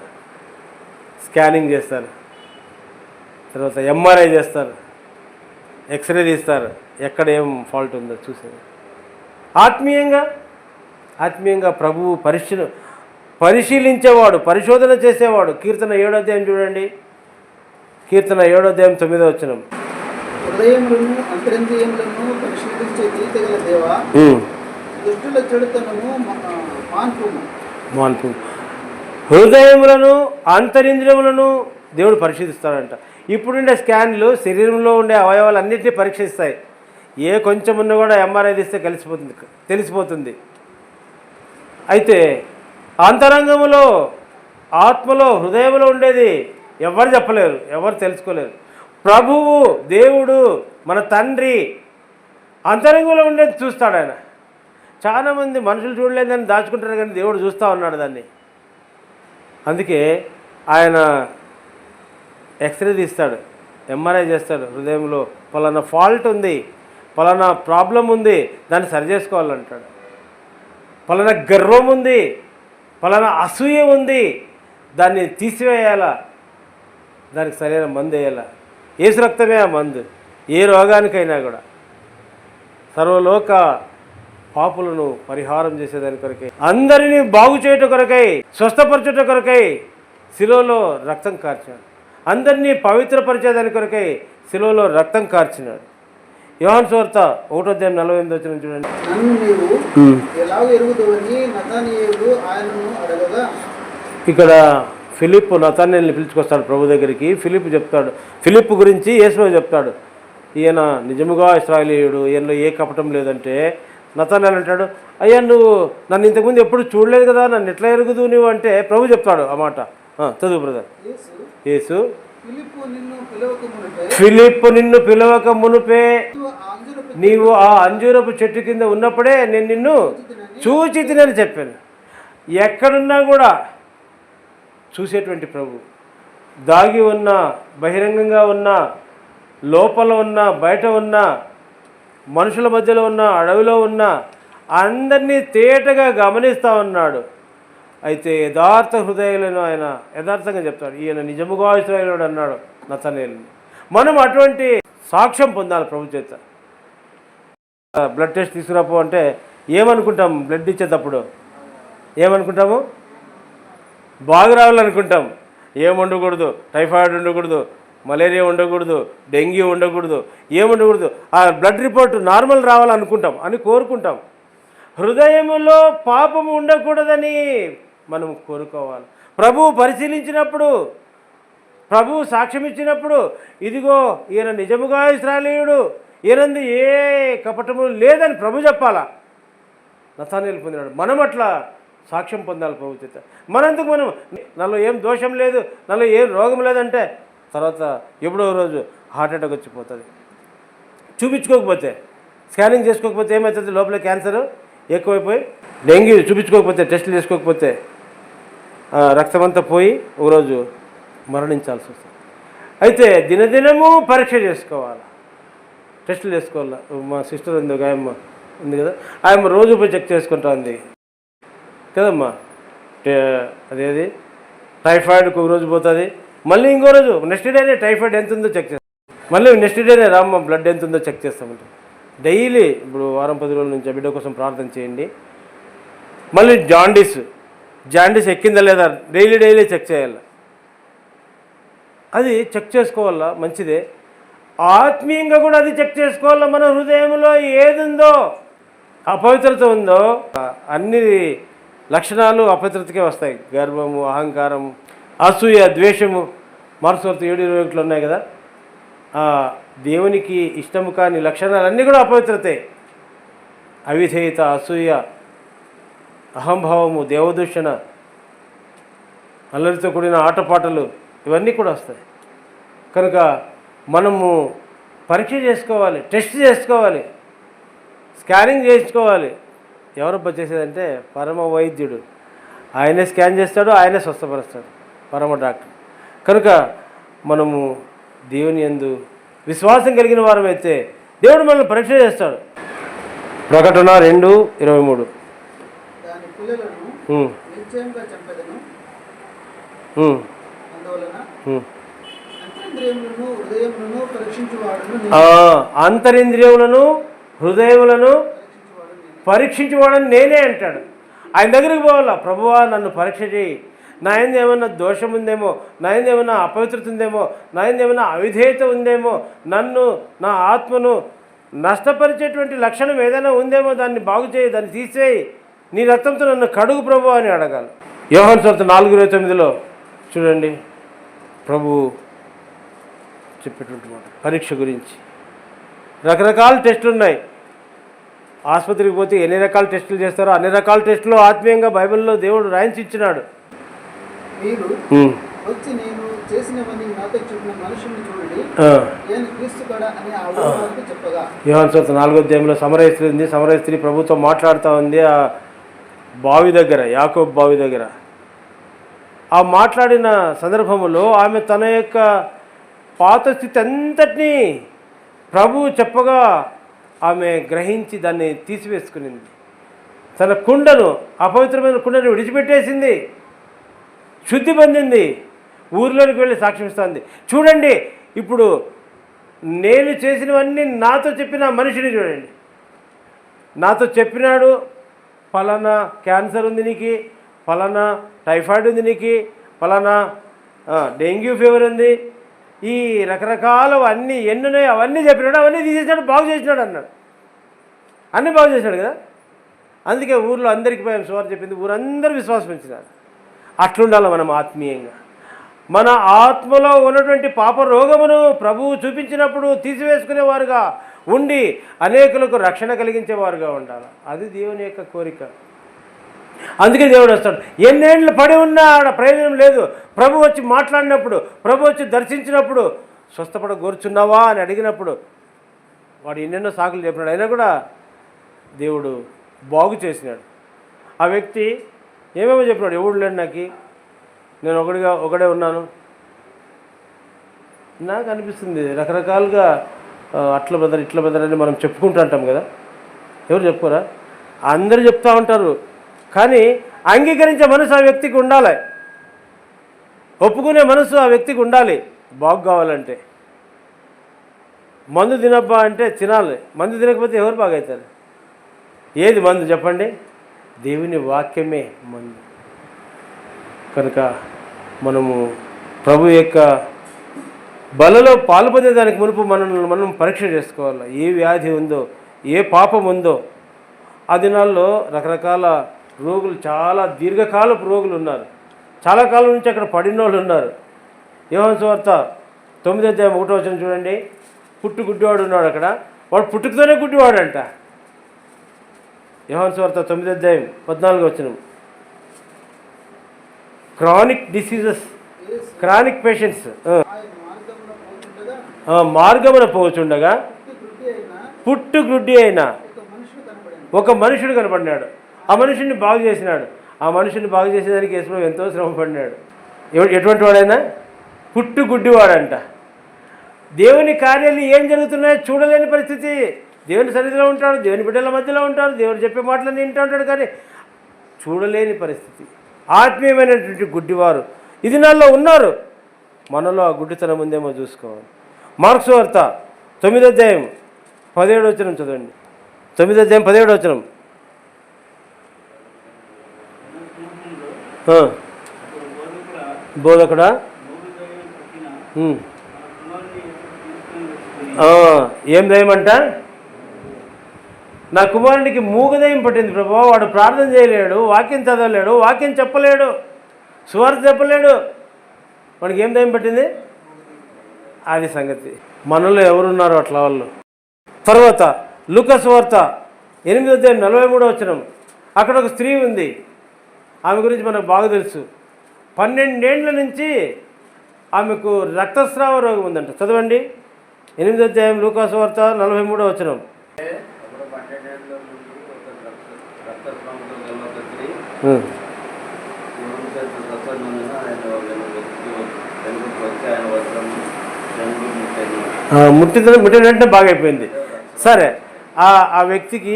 స్కానింగ్ చేస్తారు, తర్వాత ఎంఆర్ఐ చేస్తారు, ఎక్స్రే తీస్తారు, ఎక్కడ ఏం ఫాల్ట్ ఉందో చూసేది. ఆత్మీయంగా ప్రభువు పరిశీలించేవాడు, పరిశోధన చేసేవాడు. కీర్తన 7వ అధ్యాయం చూడండి, కీర్తన 7వ అధ్యాయం 9వ వచనం. హృదయములను అంతరింద్రియములను పరిశీలించే నీతి గల దేవా, దుష్టుల చెడుతనము మాన్పుము. హృదయములను అంతరింద్రియములను దేవుడు పరిశీలిస్తాడంట. ఇప్పుడుండే స్కాన్లు శరీరంలో ఉండే అవయవాలన్నింటినీ పరీక్షిస్తాయి. ఏ కొంచెం ఉన్నా కూడా ఎంఆర్ఐ తీస్తే తెలిసిపోతుంది. అయితే అంతరంగములో, ఆత్మలో, హృదయంలో ఉండేది ఎవరు చెప్పలేరు, ఎవరు తెలుసుకోలేరు. ప్రభువు, దేవుడు, మన తండ్రి అంతరంగంలో ఉండేది చూస్తాడు ఆయన. చాలామంది మనుషులు చూడలేదని దాచుకుంటారు, కానీ దేవుడు చూస్తూ ఉన్నాడు దాన్ని. అందుకే ఆయన ఎక్స్రే తీస్తాడు, ఎంఆర్ఐ చేస్తాడు. హృదయంలో పలానా ఫాల్ట్ ఉంది, పలానా ప్రాబ్లం ఉంది, దాన్ని సరి చేసుకోవాలంటాడు. పలానా గర్వం ఉంది, పలానా అసూయ ఉంది, దాన్ని తీసివేయాలా, దానికి సరైన మందు వేయాలా. యేసు రక్తమే ఆ మందు, ఏ రోగానికైనా కూడా. సర్వలోక పాపులను పరిహారం చేసేదాని కొరకై, అందరినీ బాగు చేయుట కొరకై, స్వస్థపరచుట కొరకై శిలువలో రక్తం కార్చాడు. అందరినీ పవిత్రపరిచేదాని కొరకై శిలువలో రక్తం కార్చినాడు. యోహాను సువార్త 1వ అధ్యాయం 48వ వచనం చూడండి. నన్ను నీవు ఎలాగ ఎరుగుదువని నతనయేలు ఆయనను అడగగా, ఇక్కడ ఫిలిప్ నతనయేలుని పిలుచుకొస్తాడు ప్రభు దగ్గరికి. ఫిలిప్ చెప్తాడు, ఫిలిప్ గురించి యేసు చెప్తాడు, ఈయన నిజముగా ఇశ్రాయేలీయుడు, ఈయనలో ఏ కపటం లేదంటే, నతనయేలు అంటాడు, అయ్యా నువ్వు నన్ను ఇంతకుముందు ఎప్పుడు చూడలేదు కదా, నన్ను ఎట్లా ఎరుగుదు నువ్వు అంటే ప్రభు చెప్తాడు ఆ మాట. చదువు బ్రదర్. యేసు ఫిలిప్ నిన్ను పిలవక మునుపే నీవు ఆ అంజూరపు చెట్టు కింద ఉన్నప్పుడే నేను నిన్ను చూచి తినని చెప్పాను. ఎక్కడున్నా కూడా చూసేటువంటి ప్రభు, దాగి ఉన్న, బహిరంగంగా ఉన్న, లోపల ఉన్న, బయట ఉన్న, మనుషుల మధ్యలో ఉన్న, అడవిలో ఉన్న అందరినీ తేటగా గమనిస్తూ ఉన్నాడు. అయితే యథార్థ హృదయాలను ఆయన యథార్థంగా చెప్తాడు, ఈయన నిజముగా ఇశ్రాయేలుడు అన్నాడు నతనయేలుని. మనం అటువంటి సాక్ష్యం పొందాలి ప్రభు చేత. బ్లడ్ టెస్ట్ తీసుకురాపో అంటే ఏమనుకుంటాం? బ్లడ్ ఇచ్చేటప్పుడు ఏమనుకుంటాము? బాగా రావాలనుకుంటాం. ఏం ఉండకూడదు, టైఫాయిడ్ ఉండకూడదు, మలేరియా ఉండకూడదు, డెంగ్యూ ఉండకూడదు, ఏముండకూడదు, ఆ బ్లడ్ రిపోర్ట్ నార్మల్ రావాలనుకుంటాం అని కోరుకుంటాం. హృదయములో పాపము ఉండకూడదని మనం కోరుకోవాలి. ప్రభువు పరిశీలించినప్పుడు, ప్రభువు సాక్ష్యం ఇచ్చినప్పుడు, ఇదిగో ఈయన నిజముగా ఇశ్రాయేలీయుడు, ఈయనందు ఏ కపటము లేదని ప్రభు చెప్పాలా. నతనయేలు పొందినాడు. మనం అట్లా సాక్ష్యం పొందాలి ప్రభు చేత. మనందుకు మనం నాలో ఏం దోషం లేదు, నాలో ఏం రోగం లేదంటే తర్వాత ఎప్పుడో రోజు హార్ట్ అటాక్ వచ్చిపోతుంది. చూపించుకోకపోతే, స్కానింగ్ చేసుకోకపోతే ఏమవుతుంది? లోపల క్యాన్సర్ ఎక్కువైపోయి, డెంగ్యూ చూపించుకోకపోతే, టెస్టులు చేసుకోకపోతే రక్తమంతా పోయి ఒకరోజు మరణించాల్సి వస్తుంది. అయితే దినదినము పరీక్ష చేసుకోవాలి, టెస్టులు చేసుకోవాలి. మా సిస్టర్ ఉంది, ఒక ఆయమ్మ ఉంది కదా, ఆయమ్మ రోజు పోయి చెక్ చేసుకుంటా ఉంది కదమ్మా. అదేది టైఫాయిడ్కి ఒక రోజు పోతుంది, మళ్ళీ ఇంకో రోజు నెక్స్ట్ డేనే టైఫాయిడ్ ఎంత ఉందో చెక్ చేస్తాం, మళ్ళీ నెక్స్ట్ డేనే రామ్మ బ్లడ్ ఎంత ఉందో చెక్ చేస్తామంటే. డైలీ ఇప్పుడు వారం 10 రోజుల నుంచి బిడ్డ కోసం ప్రార్థన చేయండి. మళ్ళీ జాండీస్ జాండీస్ ఎక్కిందా లేదా డైలీ చెక్ చేయాలి. అది చెక్ చేసుకోవాలా, మంచిదే. ఆత్మీయంగా కూడా అది చెక్ చేసుకోవాలా. మన హృదయంలో ఏది ఉందో, అపవిత్రత ఉందో, అన్ని లక్షణాలు అపవిత్రతకే వస్తాయి. గర్వము, అహంకారం, అసూయ, ద్వేషము, మార్క్స్ 7:21 ఉన్నాయి కదా. దేవునికి ఇష్టము కాని లక్షణాలన్నీ కూడా అపవిత్రతే. అవిధేయత, అసూయ, అహంభావము, దేవదూషణ, అల్లరితో కూడిన ఆటపాటలు, ఇవన్నీ కూడా వస్తాయి. కనుక మనము పరీక్ష చేసుకోవాలి, టెస్ట్ చేసుకోవాలి, స్కానింగ్ చేసుకోవాలి. ఎవరబ్బా చేసేదంటే పరమ వైద్యుడు. ఆయనే స్కాన్ చేస్తాడు, ఆయనే స్వస్థపరుస్తాడు, పరమ డాక్టర్. కనుక మనము దేవుని యందు విశ్వాసం కలిగిన వారమైతే దేవుడు మనల్ని పరీక్ష చేస్తాడు. ప్రకటన 2:23. దాని పిల్లలను నిశ్చయంగా చంపెదను. అందువలన అంతరింద్రియములను హృదయములను పరీక్షించువాడని నేనే అంటాడు. ఆయన దగ్గరికి పోవాలా, ప్రభువా నన్ను పరీక్ష చేయి, నా యందు ఏమన్నా దోషం ఉందేమో, నా యందు ఏమన్నా అపవిత్రత ఉందేమో, నా యందు ఏమన్నా అవిధేయత ఉందేమో, నన్ను, నా ఆత్మను నష్టపరిచేటువంటి లక్షణం ఏదైనా ఉందేమో, దాన్ని బాగు చేయి, దాన్ని తీసేయి, నీ రక్తంతో నన్ను కడుగు ప్రభు అని అడగాలి. యోహాను సువార్త 4:29 చూడండి, ప్రభు చెప్పేటువంటి మాట పరీక్ష గురించి. రకరకాల టెస్టులు ఉన్నాయి. ఆసుపత్రికి పోతే ఎన్ని రకాల టెస్టులు చేస్తారో అన్ని రకాల టెస్టులు ఆత్మీయంగా బైబిల్లో దేవుడు రాయించి ఇచ్చినాడు. మీరు వచ్చి నేను చేసినవన్నీ నాతో చెప్పిన మనుషుల్ని చూడండి, నేను క్రీస్తు కూడా అని ఆ ఊరికి చెప్పగా. యోహాను సువార్త 4:4 సమరయ స్త్రీ ఉంది. సమరయ స్త్రీ ప్రభుతో మాట్లాడుతూ ఉంది ఆ బావి దగ్గర, యాకోబు బావి దగ్గర. ఆ మాట్లాడిన సందర్భంలో ఆమె తన యొక్క పాత స్థితి అంతటినీ ప్రభువు చెప్పగా ఆమె గ్రహించి దాన్ని తీసివేసుకునింది. తన కుండను, అపవిత్రమైన కుండను విడిచిపెట్టేసింది, శుద్ధి పొందింది, ఊరిలోనికి వెళ్ళి సాక్ష్యం ఇస్తుంది. చూడండి, ఇప్పుడు నేను చేసినవన్నీ నాతో చెప్పిన మనిషిని చూడండి. నాతో చెప్పినాడు, ఫలానా క్యాన్సర్ ఉంది నీకు, ఫలానా టైఫాయిడ్ ఉంది నీకు, ఫలానా డెంగ్యూ ఫీవర్ ఉంది, ఈ రకరకాల అన్నీ ఎన్నున్నాయి అవన్నీ చెప్పినాడు, అవన్నీ తీసేసాడు, బాగు చేసినాడు అన్నాడు. అన్నీ బాగు చేశాడు కదా. అందుకే ఊర్లో అందరికీ పోయాం సువార్త చెప్పింది, ఊరందరూ విశ్వాసం ఇచ్చినారు. అట్లుండాలి మనం ఆత్మీయంగా. మన ఆత్మలో ఉన్నటువంటి పాప రోగమును ప్రభువు చూపించినప్పుడు తీసివేసుకునేవారుగా ఉండి అనేకులకు రక్షణ కలిగించేవారుగా ఉండాలి. అది దేవుని యొక్క కోరిక. అందుకే దేవుడు వస్తాడు. ఎన్నేళ్ళు పడి ఉన్నా ఆడ ప్రయోజనం లేదు. ప్రభు వచ్చి మాట్లాడినప్పుడు, ప్రభు వచ్చి దర్శించినప్పుడు, స్వస్థపడ కోరుచున్నావా అని అడిగినప్పుడు వాడు ఎన్నెన్నో సాకులు చెప్పినాడు, అయినా కూడా దేవుడు బాగు చేసినాడు. ఆ వ్యక్తి ఏమేమో చెప్పినాడు, ఎవడు లేడు నాకు, నేను ఒకడే ఉన్నాను. నాకు అనిపిస్తుంది రకరకాలుగా అట్ల బ్రదర్ ఇట్ల బ్రదర్ అని మనం చెప్పుకుంటూ ఉంటాం కదా. ఎవరు చెప్పుకోరా? అందరూ చెప్తూ ఉంటారు. కానీ అంగీకరించే మనసు ఆ వ్యక్తికి ఉండాలి, ఒప్పుకునే మనసు ఆ వ్యక్తికి ఉండాలి. బాగు కావాలంటే మందు తినబ్బా అంటే తినాలి. మందు తినకపోతే ఎవరు బాగవుతారు? ఏది మందు చెప్పండి? దేవుని వాక్యమే మందు. కనుక మనము ప్రభు యొక్క బలలో పాల్పొందేదానికి మునుపు మనం పరీక్ష చేసుకోవాలి. ఏ వ్యాధి ఉందో, ఏ పాపం ఉందో. ఆ దినాల్లో రకరకాల రోగులు, చాలా దీర్ఘకాలపు రోగులు ఉన్నారు, చాలా కాలం నుంచి అక్కడ పడిన వాళ్ళు ఉన్నారు. యోహాను సువార్త 9:1 చూడండి, పుట్టు గుడ్డివాడు ఉన్నాడు అక్కడ. వాడు పుట్టుకతోనే గుడ్డివాడంట. యోహాను సువార్త 9:14 క్రానిక్ డిసీజెస్, క్రానిక్ పేషెంట్స్ మార్గమున పోచుండగా పుట్టు గుడ్డి అయినా ఒక మనుషుడు కనపడినాడు. ఆ మనుషుడిని బాగు చేసినాడు. ఆ మనుషుని బాగు చేసేదానికి యేసు ఎంతో శ్రమ పడినాడు. ఎటువంటి వాడైనా పుట్టు గుడ్డివాడంట. దేవుని కార్యాలు ఏం జరుగుతున్నాయో చూడలేని పరిస్థితి. దేవుని సన్నిధిలో ఉంటాడు, దేవుని బిడ్డల మధ్యలో ఉంటాడు, దేవుడు చెప్పే మాటలన్నీ వింటూ ఉంటాడు, కానీ చూడలేని పరిస్థితి. ఆత్మీయమైనటువంటి గుడ్డివారు ఈ దినాల్లో ఉన్నారు. మనలో ఆ గుడ్డితనం ఉందేమో చూసుకోవాలి. మార్క్స్ వార్త 9:17 చదవండి. 9:17 ఆ. బోధకుడా ఏం దయ్యమంట? నా కుమారునికి మూగదయం పట్టింది ప్రభు, వాడు ప్రార్థన చేయలేడు, వాక్యం చదవలేడు, వాక్యం చెప్పలేడు, సువార్త చెప్పలేడు, వాడికి ఏం దయ్యం పట్టింది? అది సంగతి. మనలో ఎవరున్నారు అట్లా వాళ్ళు? తర్వాత లూకా సువార్త 8:43 అక్కడ ఒక స్త్రీ ఉంది. ఆమె గురించి మనకు బాగా తెలుసు. 12 ఏళ్ల నుంచి ఆమెకు రక్తస్రావ రోగం ఉందంట. చదవండి 8వ లూకా సువార్త 43. ముట్టినంటే బాగా అయిపోయింది. సరే, ఆ వ్యక్తికి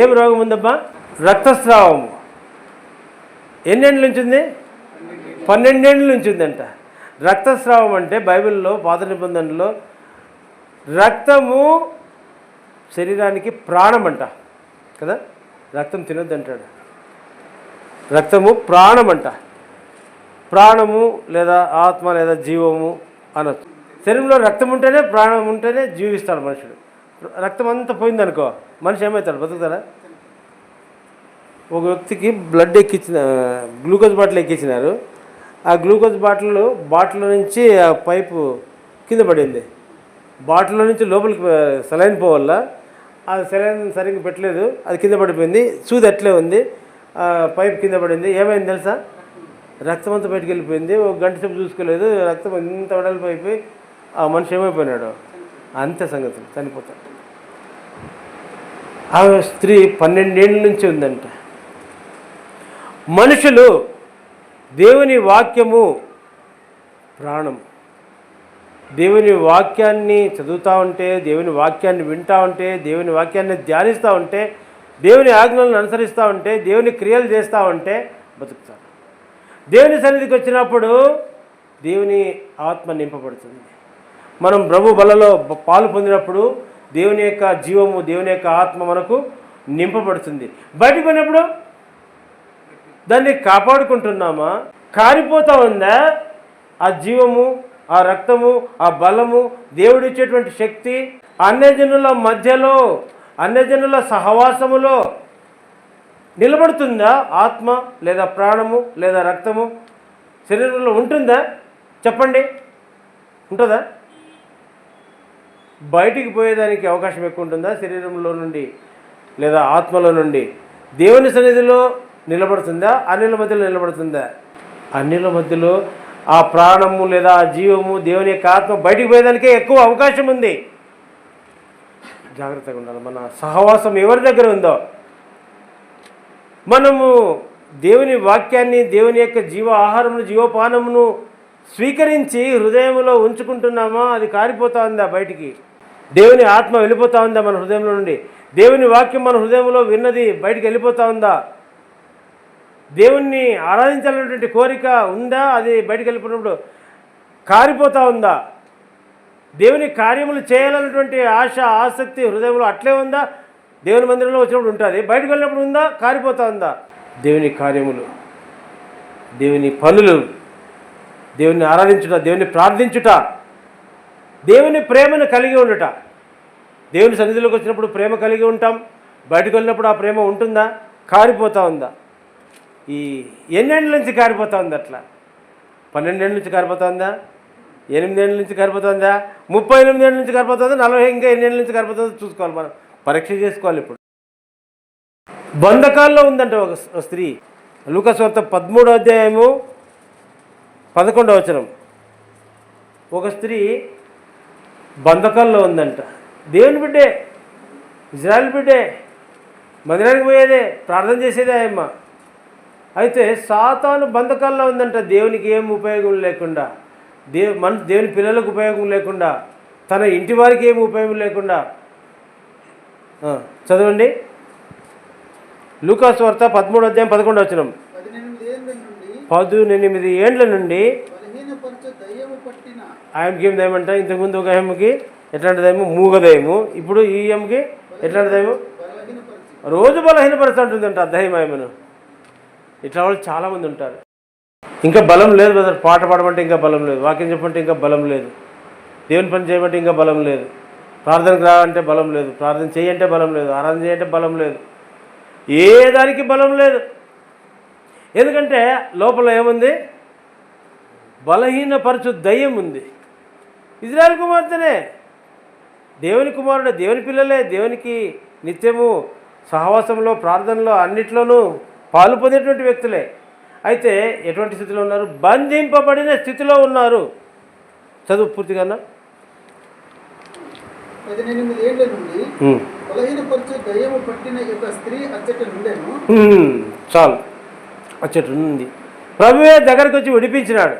ఏం రోగం ఉందమ్మా? రక్తస్రావము. ఎన్నేళ్ళ నుంచి ఉంది? 12 ఏళ్ళ నుంచి ఉందంట. రక్తస్రావం అంటే బైబిల్లో పాత నిబంధనలో రక్తము శరీరానికి ప్రాణం అంట కదా. రక్తం తినొద్దంటాడు. రక్తము ప్రాణం అంట. ప్రాణము లేదా ఆత్మ లేదా జీవము అనొచ్చు. శరీరంలో రక్తం ఉంటేనే ప్రాణం ఉంటేనే జీవిస్తాడు మనుషుడు. రక్తం అంతా పోయిందనుకో మనిషి ఏమవుతాడు? బతుకుతాడా? ఒక వ్యక్తికి బ్లడ్ ఎక్కించిన గ్లూకోజ్ బాటిల్ ఎక్కించినారు. ఆ గ్లూకోజ్ బాటిల్ నుంచి ఆ పైపు కింద పడింది. బాటిల్లో నుంచి లోపలికి సెలైన్ పోవల్ల ఆ సెలైన్ సరిగ్గా పెట్టలేదు, అది కింద పడిపోయింది. సూది అట్లే ఉంది, పైప్ కింద పడింది. ఏమైంది తెలుసా? రక్తం అంతా బయటికి వెళ్ళిపోయింది. ఒక గంట సేపు చూసుకోలేదు, రక్తం ఇంత వెడల్పు అయిపోయి ఆ మనిషి ఏమైపోయినాడు? అంతే సంగతులు, చనిపోతాడు. ఆ స్త్రీ 12 ఏళ్ళ నుంచి ఉందంట. మనుషులు దేవుని వాక్యము ప్రాణం. దేవుని వాక్యాన్ని చదువుతూ ఉంటే, దేవుని వాక్యాన్ని వింటూ ఉంటే, దేవుని వాక్యాన్ని ధ్యానిస్తూ ఉంటే, దేవుని ఆజ్ఞలను అనుసరిస్తూ ఉంటే, దేవుని క్రియలు చేస్తూ ఉంటే బతుకుతారు. దేవుని సన్నిధికి వచ్చినప్పుడు దేవుని ఆత్మ నింపబడుతుంది. మనం ప్రభు బలలో పాలు పొందినప్పుడు దేవుని యొక్క జీవము, దేవుని యొక్క ఆత్మ మనకు నింపబడుతుంది. బయటకు పోయినప్పుడు దాన్ని కాపాడుకుంటున్నామా? కారిపోతూ ఉందా ఆ జీవము, ఆ రక్తము, ఆ బలము, దేవుడిచ్చేటువంటి శక్తి? అన్యజనుల మధ్యలో, అన్యజనుల సహవాసములో నిలబడుతుందా ఆత్మ లేదా ప్రాణము లేదా రక్తము? శరీరంలో ఉంటుందా? చెప్పండి, ఉంటుందా? బయటికి పోయేదానికి అవకాశం ఎక్కువ ఉంటుందా శరీరంలో నుండి లేదా ఆత్మలో నుండి? దేవుని సన్నిధిలో నిలబడుతుందా? అన్యుల మధ్యలో నిలబడుతుందా? అన్యుల మధ్యలో ఆ ప్రాణము లేదా ఆ జీవము, దేవుని యొక్క ఆత్మ బయటికి పోయేదానికే ఎక్కువ అవకాశం ఉంది. జాగ్రత్తగా ఉండాలి. మన సహవాసం ఎవరి దగ్గర ఉందో, మనము దేవుని వాక్యాన్ని, దేవుని యొక్క జీవ ఆహారమును, జీవపానమును స్వీకరించి హృదయంలో ఉంచుకుంటున్నామా? అది కారిపోతా ఉందా బయటికి? దేవుని ఆత్మ వెళ్ళిపోతూ ఉందా మన హృదయంలో నుండి? దేవుని వాక్యం మన హృదయంలో విన్నది బయటికి వెళ్ళిపోతూ ఉందా? దేవుణ్ణి ఆరాధించాలనేటువంటి కోరిక ఉందా? అది బయటికి వెళ్ళిపోయినప్పుడు కారిపోతూ ఉందా? దేవుని కార్యములు చేయాలన్నటువంటి ఆశ, ఆసక్తి హృదయంలో అట్లే ఉందా? దేవుని మందిరంలో వచ్చినప్పుడు ఉంటుంది, బయటకు వెళ్ళినప్పుడు ఉందా? కారిపోతూ ఉందా? దేవుని కార్యములు, దేవుని పనులు, దేవుని ఆరాధించుట, దేవుని ప్రార్థించుట, దేవుని ప్రేమను కలిగి ఉండుట. దేవుని సన్నిధిలోకి వచ్చినప్పుడు ప్రేమ కలిగి ఉంటాం, బయటకు వెళ్ళినప్పుడు ఆ ప్రేమ ఉంటుందా? కారిపోతూ ఉందా? ఈ ఎన్నేళ్ళ నుంచి కారిపోతూ ఉంది? అట్లా 12 ఏళ్ళ నుంచి కారిపోతుందా? 8 ఏళ్ళ నుంచి కారిపోతుందా? 38 ఏళ్ళ నుంచి కారిపోతుందా? 40 ఇంకా ఎన్ని ఏళ్ళ నుంచి కారిపోతుందో చూసుకోవాలి, మనం పరీక్ష చేసుకోవాలి. ఇప్పుడు బంధకాల్లో ఉందంట ఒక స్త్రీ. లూకా సువార్త 13:11 ఒక స్త్రీ బంధకాల్లో ఉందంట. దేవుని బిడ్డే, ఇజ్రాయెల్ బిడ్డే, మందిరానికి పోయేదే, ప్రార్థన చేసేదే ఆయమ్మ. అయితే సాతాను బంధకాల్లో ఉందంట. దేవునికి ఏం ఉపయోగం లేకుండా, దేవుని పిల్లలకు ఉపయోగం లేకుండా, తన ఇంటి వారికి ఏం ఉపయోగం లేకుండా. చదవండి లూకా సువార్త 13:11. 18 ఏండ్ల నుండి ఆయనకి ఏం దయమంట? ఇంతకుముందు ఒక ఆయమ్మకి ఎట్లాంటి దయము? మూగదయము. ఇప్పుడు ఈ అమ్మకి ఎట్లాంటి దయము? రోజు బలహీనపరుస్తుంటుందంట ఆ దయ్యం ఆయమను. ఇట్లా వాళ్ళు చాలామంది ఉంటారు. ఇంకా బలం లేదు బ్రదర్. పాట పాడమంటే ఇంకా బలం లేదు, వాక్యం చెప్పమంటే ఇంకా బలం లేదు, దేవుని పని చేయమంటే ఇంకా బలం లేదు, ప్రార్థనకు రావంటే బలం లేదు, ప్రార్థన చేయంటే బలం లేదు, ఆరాధన చేయంటే బలం లేదు, ఏ దానికి బలం లేదు. ఎందుకంటే లోపల ఏముంది? బలహీనపరచు దయ్యం ఉంది. ఇజ్రాయెల్ కుమార్తెనే, దేవుని కుమారుడే, దేవుని పిల్లలే, దేవునికి నిత్యము సహవాసంలో, ప్రార్థనలో, అన్నిట్లోనూ పాలు పొందేటువంటి వ్యక్తులే. అయితే ఎటువంటి స్థితిలో ఉన్నారు? బంధింపబడిన స్థితిలో ఉన్నారు. చదువు పూర్తిగా. 18 ఏళ్ల నుండి బలహీనపరచు దయ్యము పట్టిన యొక్క స్త్రీ అచ్చట నుండెను. చాలు, అచ్చట నుండి ప్రభువే దగ్గరకు వచ్చి విడిపించినాడు.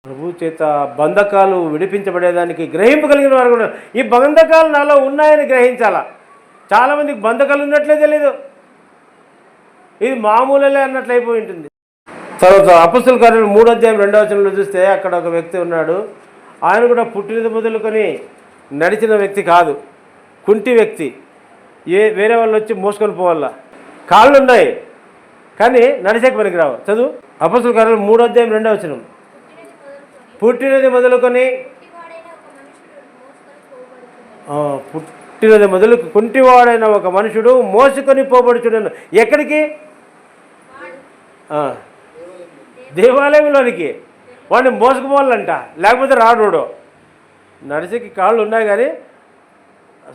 ప్రభు చేత బంధకాలు విడిపించబడేదానికి గ్రహింపగలిగిన వారు కూడా, ఈ బంధకాలు నాలో ఉన్నాయని గ్రహించాలా. చాలామందికి బంధకాలు ఉన్నట్లే తెలీదు, ఇది మామూలులే అన్నట్లు అయిపోయి ఉంటుంది. తర్వాత అపొస్తలుల కార్యాలు 3వ అధ్యాయం 2వ వచనంలో చూస్తే అక్కడ ఒక వ్యక్తి ఉన్నాడు. ఆయన కూడా పుట్టినది మొదలుకొని నడిచిన వ్యక్తి కాదు, కుంటి వ్యక్తి. వేరే వాళ్ళు వచ్చి మోసుకొని పోవాలా, కాళ్ళు ఉన్నాయి కానీ నడిచేకి పనికిరావు. చదువు అపొస్తలుల కార్యాలు 3వ అధ్యాయం 2వ వచనం. పుట్టినది మొదలుకొని కుంటివాడైన ఒక మనుషుడు మోసుకొని పోబడుచుడను. ఎక్కడికి? దేవాలయంలోనికి. వాడిని మోసుకుపోవాలంట, లేకపోతే రాడు. నడిచేకి కాళ్ళు ఉన్నాయి కానీ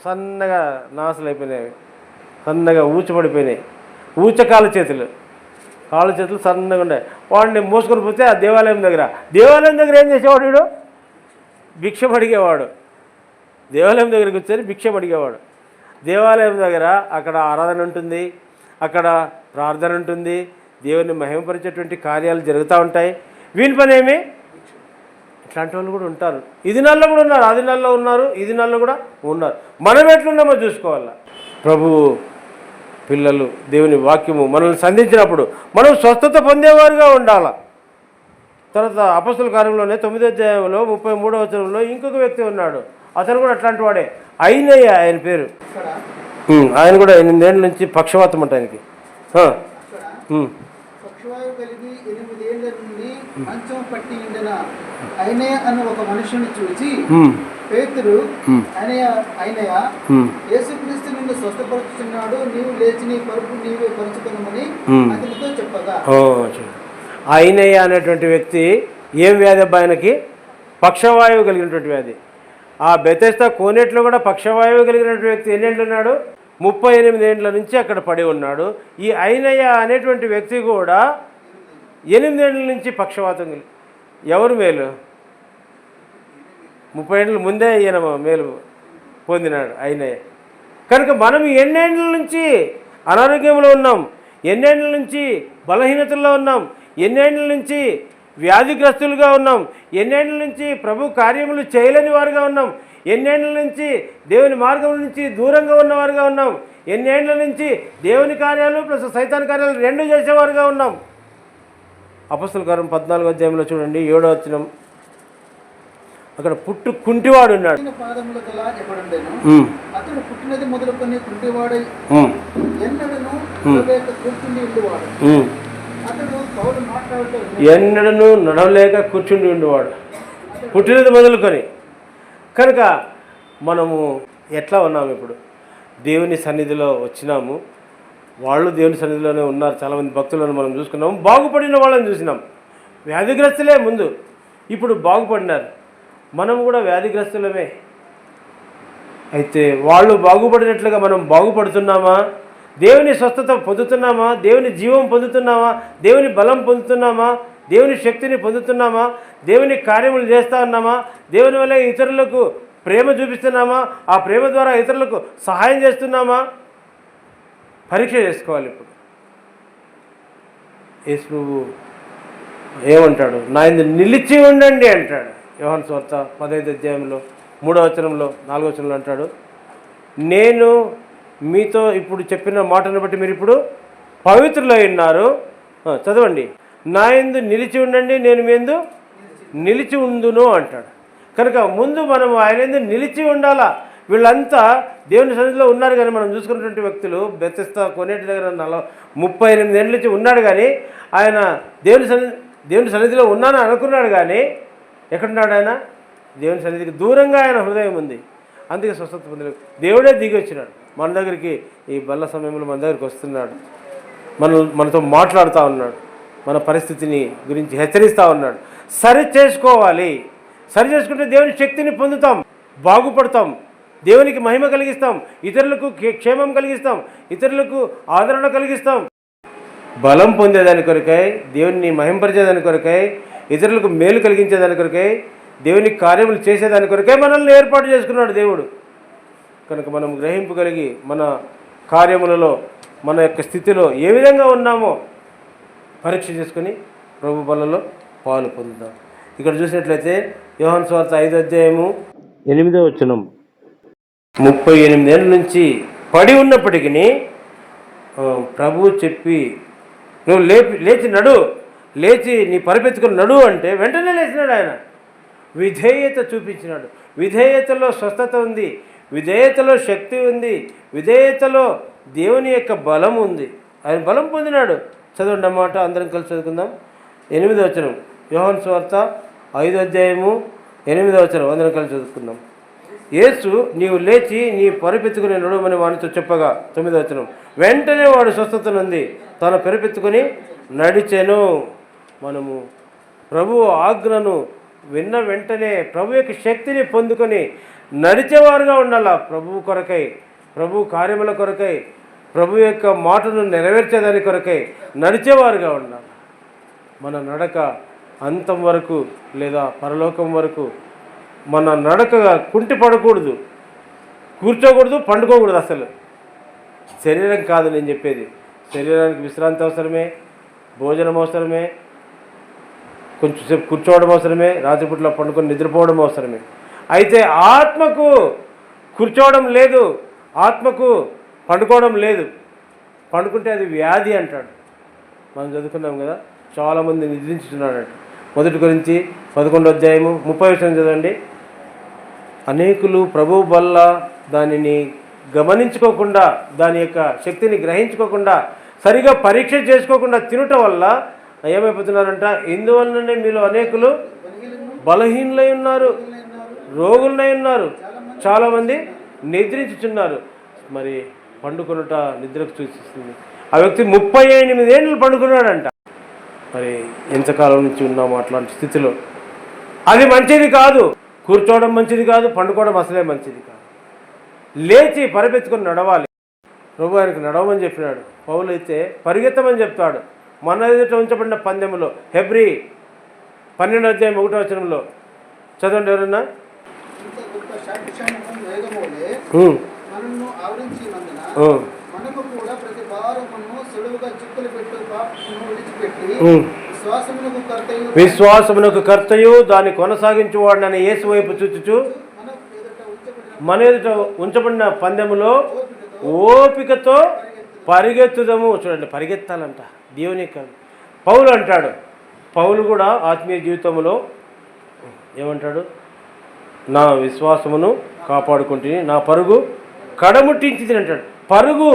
సన్నగా నాసులు అయిపోయినాయి, సన్నగా ఊచపడిపోయినాయి, కాళ్ళ చేతులు సన్నగా ఉన్నాయి. వాడిని మోసుకొని పోతే ఆ దేవాలయం దగ్గర ఏం చేసేవాడు? వీడు భిక్షం అడిగేవాడు. దేవాలయం దగ్గరికి వచ్చి భిక్షం అడిగేవాడు. దేవాలయం దగ్గర అక్కడ ఆరాధన ఉంటుంది, అక్కడ ప్రార్థన ఉంటుంది, దేవుని మహిమపరిచేటువంటి కార్యాలు జరుగుతూ ఉంటాయి. వీని పని ఏమి? ఇట్లాంటి వాళ్ళు కూడా ఉంటారు. ఇది నెలలో కూడా ఉన్నారు, అది నెలలో ఉన్నారు, ఇది నెలలో కూడా ఉన్నారు. మనం ఎట్లున్నామో చూసుకోవాలా. ప్రభు పిల్లలు, దేవుని వాక్యము మనల్ని సంధించినప్పుడు మనం స్వస్థత పొందేవారుగా ఉండాలి. తర్వాత అపొస్తలుల కార్యంలోనే 9వ అధ్యాయంలో 33వ వచనంలో ఇంకొక వ్యక్తి ఉన్నాడు. అతను కూడా అట్లాంటి వాడే, అయినయ్య ఆయన పేరు. ఆయన కూడా 8 ఏళ్ళ నుంచి పక్షవాతం అంట ఆయనకి. పక్షవాయువు కలిగి 8 ఏళ్ల నుండి మంచం పట్టి ఉండిన అయినయ్య అన్న ఒక మనుషుని చూచి పేతురు, అయినయ్య యేసుక్రీస్తు నిన్ను స్వస్థపరుచుతున్నాడు, నీవు లేచి నీ పరుపు నీవే పరుచుకొనమని అతనితో చెప్పగా. అయినయ్య అనేటువంటి వ్యక్తి ఏం వ్యాధి అబ్బా? ఆయనకి పక్షవాయువు కలిగినటువంటి వ్యాధి. ఆ బెతెస్దా కోనేట్లో కూడా పక్షవాయువు కలిగినటువంటి వ్యక్తి ఎన్నేళ్ళు ఉన్నాడు? 38 ఏళ్ళ నుంచి అక్కడ పడి ఉన్నాడు. ఈ అయినయ్య అనేటువంటి వ్యక్తి కూడా 8 ఏళ్ళ నుంచి పక్షవాతం ఎవరు మేలు? 30 ఏళ్ళ ముందే ఈయన మేలు పొందినాడు అయినయ్య. కనుక మనం ఎన్నేళ్ళ నుంచి అనారోగ్యంలో ఉన్నాం, ఎన్నేళ్ళ నుంచి బలహీనతల్లో ఉన్నాం, ఎన్నేళ్ళ నుంచి వ్యాధిగ్రస్తులుగా ఉన్నాం, ఎన్నేళ్ళ నుంచి ప్రభు కార్యములు చేయలేని వారుగా ఉన్నాం, ఎన్నేళ్ళ నుంచి దేవుని మార్గం నుంచి దూరంగా ఉన్నవారుగా ఉన్నాం, ఎన్నేళ్ళ నుంచి దేవుని కార్యాలు ప్లస్ సైతాన్ కార్యాలు 2 చేసేవారుగా ఉన్నాం. అపొస్తలుల కార్యం 14వ అధ్యాయంలో చూడండి 7వ వచనం. అక్కడ కుంటివాడు ఉన్నాడు. అతడు పుట్టినది మొదలుకొని కుంటివాడై ఎన్నడను నడవలేక కూర్చుండి ఉండేవాడు, పుట్టినది మొదలుకొని. కనుక మనము ఎట్లా ఉన్నాము? ఇప్పుడు దేవుని సన్నిధిలో వచ్చినాము, వాళ్ళు దేవుని సన్నిధిలోనే ఉన్నారు. చాలామంది భక్తులను మనం చూసుకున్నాము, బాగుపడిన వాళ్ళని చూసినాం. వ్యాధిగ్రస్తులే ముందు, ఇప్పుడు బాగుపడినారు. మనం కూడా వ్యాధిగ్రస్తులమే. అయితే వాళ్ళు బాగుపడినట్లుగా మనం బాగుపడుతున్నామా? దేవుని స్వస్థత పొందుతున్నామా? దేవుని జీవం పొందుతున్నామా? దేవుని బలం పొందుతున్నామా? దేవుని శక్తిని పొందుతున్నామా? దేవుని కార్యములు చేస్తూ ఉన్నామా? దేవుని వల్ల ఇతరులకు ప్రేమ చూపిస్తున్నామా? ఆ ప్రేమ ద్వారా ఇతరులకు సహాయం చేస్తున్నామా? పరీక్ష చేసుకోవాలి. ఇప్పుడు యేసు ప్రభువు ఏమంటాడు? నా యందు నిలిచి ఉండండి అంటాడు. యోహాను సువార్త 15వ అధ్యాయంలో 3వ వచనంలో 4వ వచనంలో అంటాడు, నేను మీతో ఇప్పుడు చెప్పిన మాటను బట్టి మీరు ఇప్పుడు పవిత్రులై ఉన్నారు. చదవండి, నా యందు నిలిచి ఉండండి, నేను మీ యందు నిలిచి ఉందును అంటాడు. కనుక ముందు మనం ఆయన యందు నిలిచి ఉండాలా. వీళ్ళంతా దేవుని సన్నిధిలో ఉన్నారు కానీ మనం చూసుకున్నటువంటి వ్యక్తులు బెతెస్దా కోనేటి దగ్గర 38 ఏళ్ళ నుంచి ఉన్నాడు కానీ ఆయన దేవుని దేవుని సన్నిధిలో ఉన్నానని అనుకున్నాడు, కానీ ఎక్కడున్నాడు ఆయన? దేవుని సన్నిధికి దూరంగా ఆయన హృదయం ఉంది. అందుకే స్వస్థత పొందలేదు. దేవుడే దిగి వచ్చినాడు మన దగ్గరికి. ఈ బల్ల సమయంలో మన దగ్గరికి వస్తున్నాడు, మనతో మాట్లాడుతూ ఉన్నాడు, మన పరిస్థితిని గురించి హెచ్చరిస్తూ ఉన్నాడు. సరి చేసుకోవాలి. సరి చేసుకుంటే దేవుని శక్తిని పొందుతాం, బాగుపడతాం, దేవునికి మహిమ కలిగిస్తాం, ఇతరులకు క్షేమం కలిగిస్తాం, ఇతరులకు ఆదరణ కలిగిస్తాం. బలం పొందేదాని కొరకై, దేవుని మహింపరిచేదాని కొరకై, ఇతరులకు మేలు కలిగించేదాని కొరకై, దేవుని కార్యములు చేసేదాని కొరకై మనల్ని ఏర్పాటు చేసుకున్నాడు దేవుడు. కనుక మనం గ్రహింపు కలిగి మన కార్యములలో, మన యొక్క స్థితిలో ఏ విధంగా ఉన్నామో పరీక్ష చేసుకుని ప్రభు బలలో పాలు పొందుతాం. ఇక్కడ చూసినట్లయితే యోహాను సువార్త 5వ అధ్యాయము 8వ వచనం, 38 ఏళ్ళ నుంచి పడి ఉన్నప్పటికీ ప్రభువు చెప్పి నువ్వు లేచి నడు, లేచి నీ పరిపెత్తుకుని నడు అంటే వెంటనే లేచినాడు. ఆయన విధేయత చూపించినాడు. విధేయతలో స్వస్థత ఉంది, విధేయతలో శక్తి ఉంది, విధేయతలో దేవుని యొక్క బలం ఉంది. ఆయన బలం పొందినాడు. చదవండి అన్నమాట, అందరం కలిసి చదువుకుందాం. 8వ వచనం, యోహాను సువార్త 5వ అధ్యాయము 8వ వచనం, అందరం కలిసి చదువుకుందాం. యేసు నీవు లేచి నీ పరిపెత్తుకుని నడుమని వానితో చెప్పగా 9వ వచనం, వెంటనే వాడు స్వస్థత నుండి తన పరిపెత్తుకొని నడిచెను. మనము ప్రభు ఆజ్ఞను విన్న వెంటనే ప్రభు యొక్క శక్తిని పొందుకొని నడిచేవారుగా ఉండాలా. ప్రభువు కొరకై, ప్రభు కార్యముల కొరకై, ప్రభు యొక్క మాటను నెరవేర్చేదాని కొరకై నడిచేవారుగా ఉండాలి. మన నడక అంతం వరకు లేదా పరలోకం వరకు మన నడకగా కుంటి పడకూడదు, కూర్చోకూడదు, పండుకోకూడదు. అసలు శరీరం కాదు నేను చెప్పేది. శరీరానికి విశ్రాంతి అవసరమే, భోజనం అవసరమే, కొంచెంసేపు కూర్చోవడం అవసరమే, రాత్రిపూట్ల పండుకొని నిద్రపోవడం అవసరమే. అయితే ఆత్మకు కూర్చోవడం లేదు, ఆత్మకు పండుకోవడం లేదు. పండుకుంటే అది వ్యాధి అంటాడు. మనం చదువుకున్నాం కదా, చాలామంది నిద్రించుతున్నాడట. 1 కొరింథీ 11వ అధ్యాయము 30వ వచనం చదవండి. అనేకులు ప్రభువు వల్ల దానిని గమనించుకోకుండా, దాని యొక్క శక్తిని గ్రహించుకోకుండా, సరిగా పరీక్ష చేసుకోకుండా తినటం వల్ల ఏమైపోతున్నారంట? ఇందువలననే మీలో అనేకులు బలహీనులై ఉన్నారు, రోగులై ఉన్నారు, చాలామంది నిద్రించుచున్నారు. మరి పండుకొనుట నిద్రకు సూచిస్తుంది. ఆ వ్యక్తి 38 ఏళ్ళు పండుకున్నాడంట. మరి ఎంతకాలం నుంచి ఉన్నాము అట్లాంటి స్థితిలో? అది మంచిది కాదు. కూర్చోవడం మంచిది కాదు, పండుకోవడం అసలే మంచిది కాదు. లేచి పరిపెత్తుకొని నడవాలి. ప్రభు ఆయనకు నడవమని చెప్పినాడు. పౌలు అయితే పరిగెత్తమని చెప్తాడు. మన ఎదుట ఉంచబడిన పందెములో, హెబ్రీ 12వ అధ్యాయం 1వ వచనంలో చదవండి ఎవరన్నా. విశ్వాసమునకు కర్తయు దాన్ని కొనసాగించువాడినని యేసు వైపు చూచుచు మన ఎదుట ఉంచబడిన పందెములో ఓపికతో పరిగెత్తుదము. చూడండి, పరిగెత్తాలంట, దేవుని కాదు. పౌలు అంటాడు, పౌలు కూడా ఆత్మీయ జీవితంలో ఏమంటాడు? నా విశ్వాసమును కాపాడుకుంటుని నా పరుగు కడముట్టించింది అంటాడు. పరుగు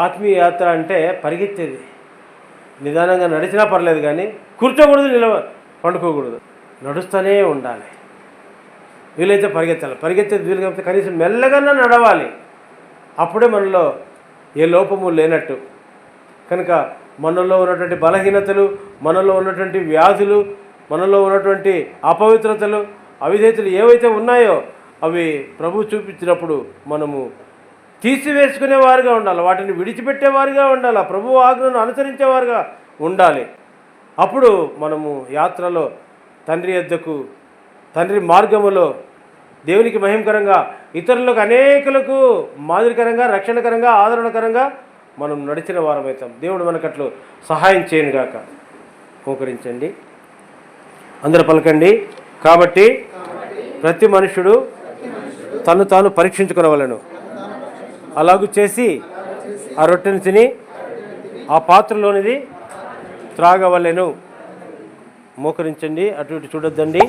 ఆత్మీయ యాత్ర అంటే పరిగెత్తేది. నిదానంగా నడిచినా పర్లేదు, కానీ కూర్చోకూడదు, పండుకోకూడదు, నడుస్తూనే ఉండాలి. వీలైతే పరిగెత్తాలి. పరిగెత్తేది వీలు కాకపోతే కనీసం మెల్లగానే నడవాలి. అప్పుడే మనలో ఏ లోపము లేనట్టు. కనుక మనలో ఉన్నటువంటి బలహీనతలు, మనలో ఉన్నటువంటి వ్యాధులు, మనలో ఉన్నటువంటి అపవిత్రతలు, అవిధేయతలు ఏవైతే ఉన్నాయో అవి ప్రభు చూపించినప్పుడు మనము తీసివేసుకునేవారుగా ఉండాలి, వాటిని విడిచిపెట్టేవారుగా ఉండాలి, ప్రభు ఆజ్ఞను అనుసరించేవారుగా ఉండాలి. అప్పుడు మనము యాత్రలో తండ్రి యొద్దకు, తండ్రి మార్గములో దేవునికి మహిమకరంగా, ఇతరులకు అనేకులకు మాదిరికరంగా, రక్షణకరంగా, ఆదరణకరంగా మనం నడిచిన వారమవుతాం. దేవుడు మనకట్లు సహాయం చేయనుగాక. మోకరించండి, అందరూ పలకండి. కాబట్టి ప్రతి మనుషుడు తను తాను పరీక్షించుకునవలెను. అలాగూ చేసి ఆ రొట్టెను తిని ఆ పాత్రలోనిది త్రాగవలెను. మోకరించండి, అటు ఇటు చూడొద్దండి.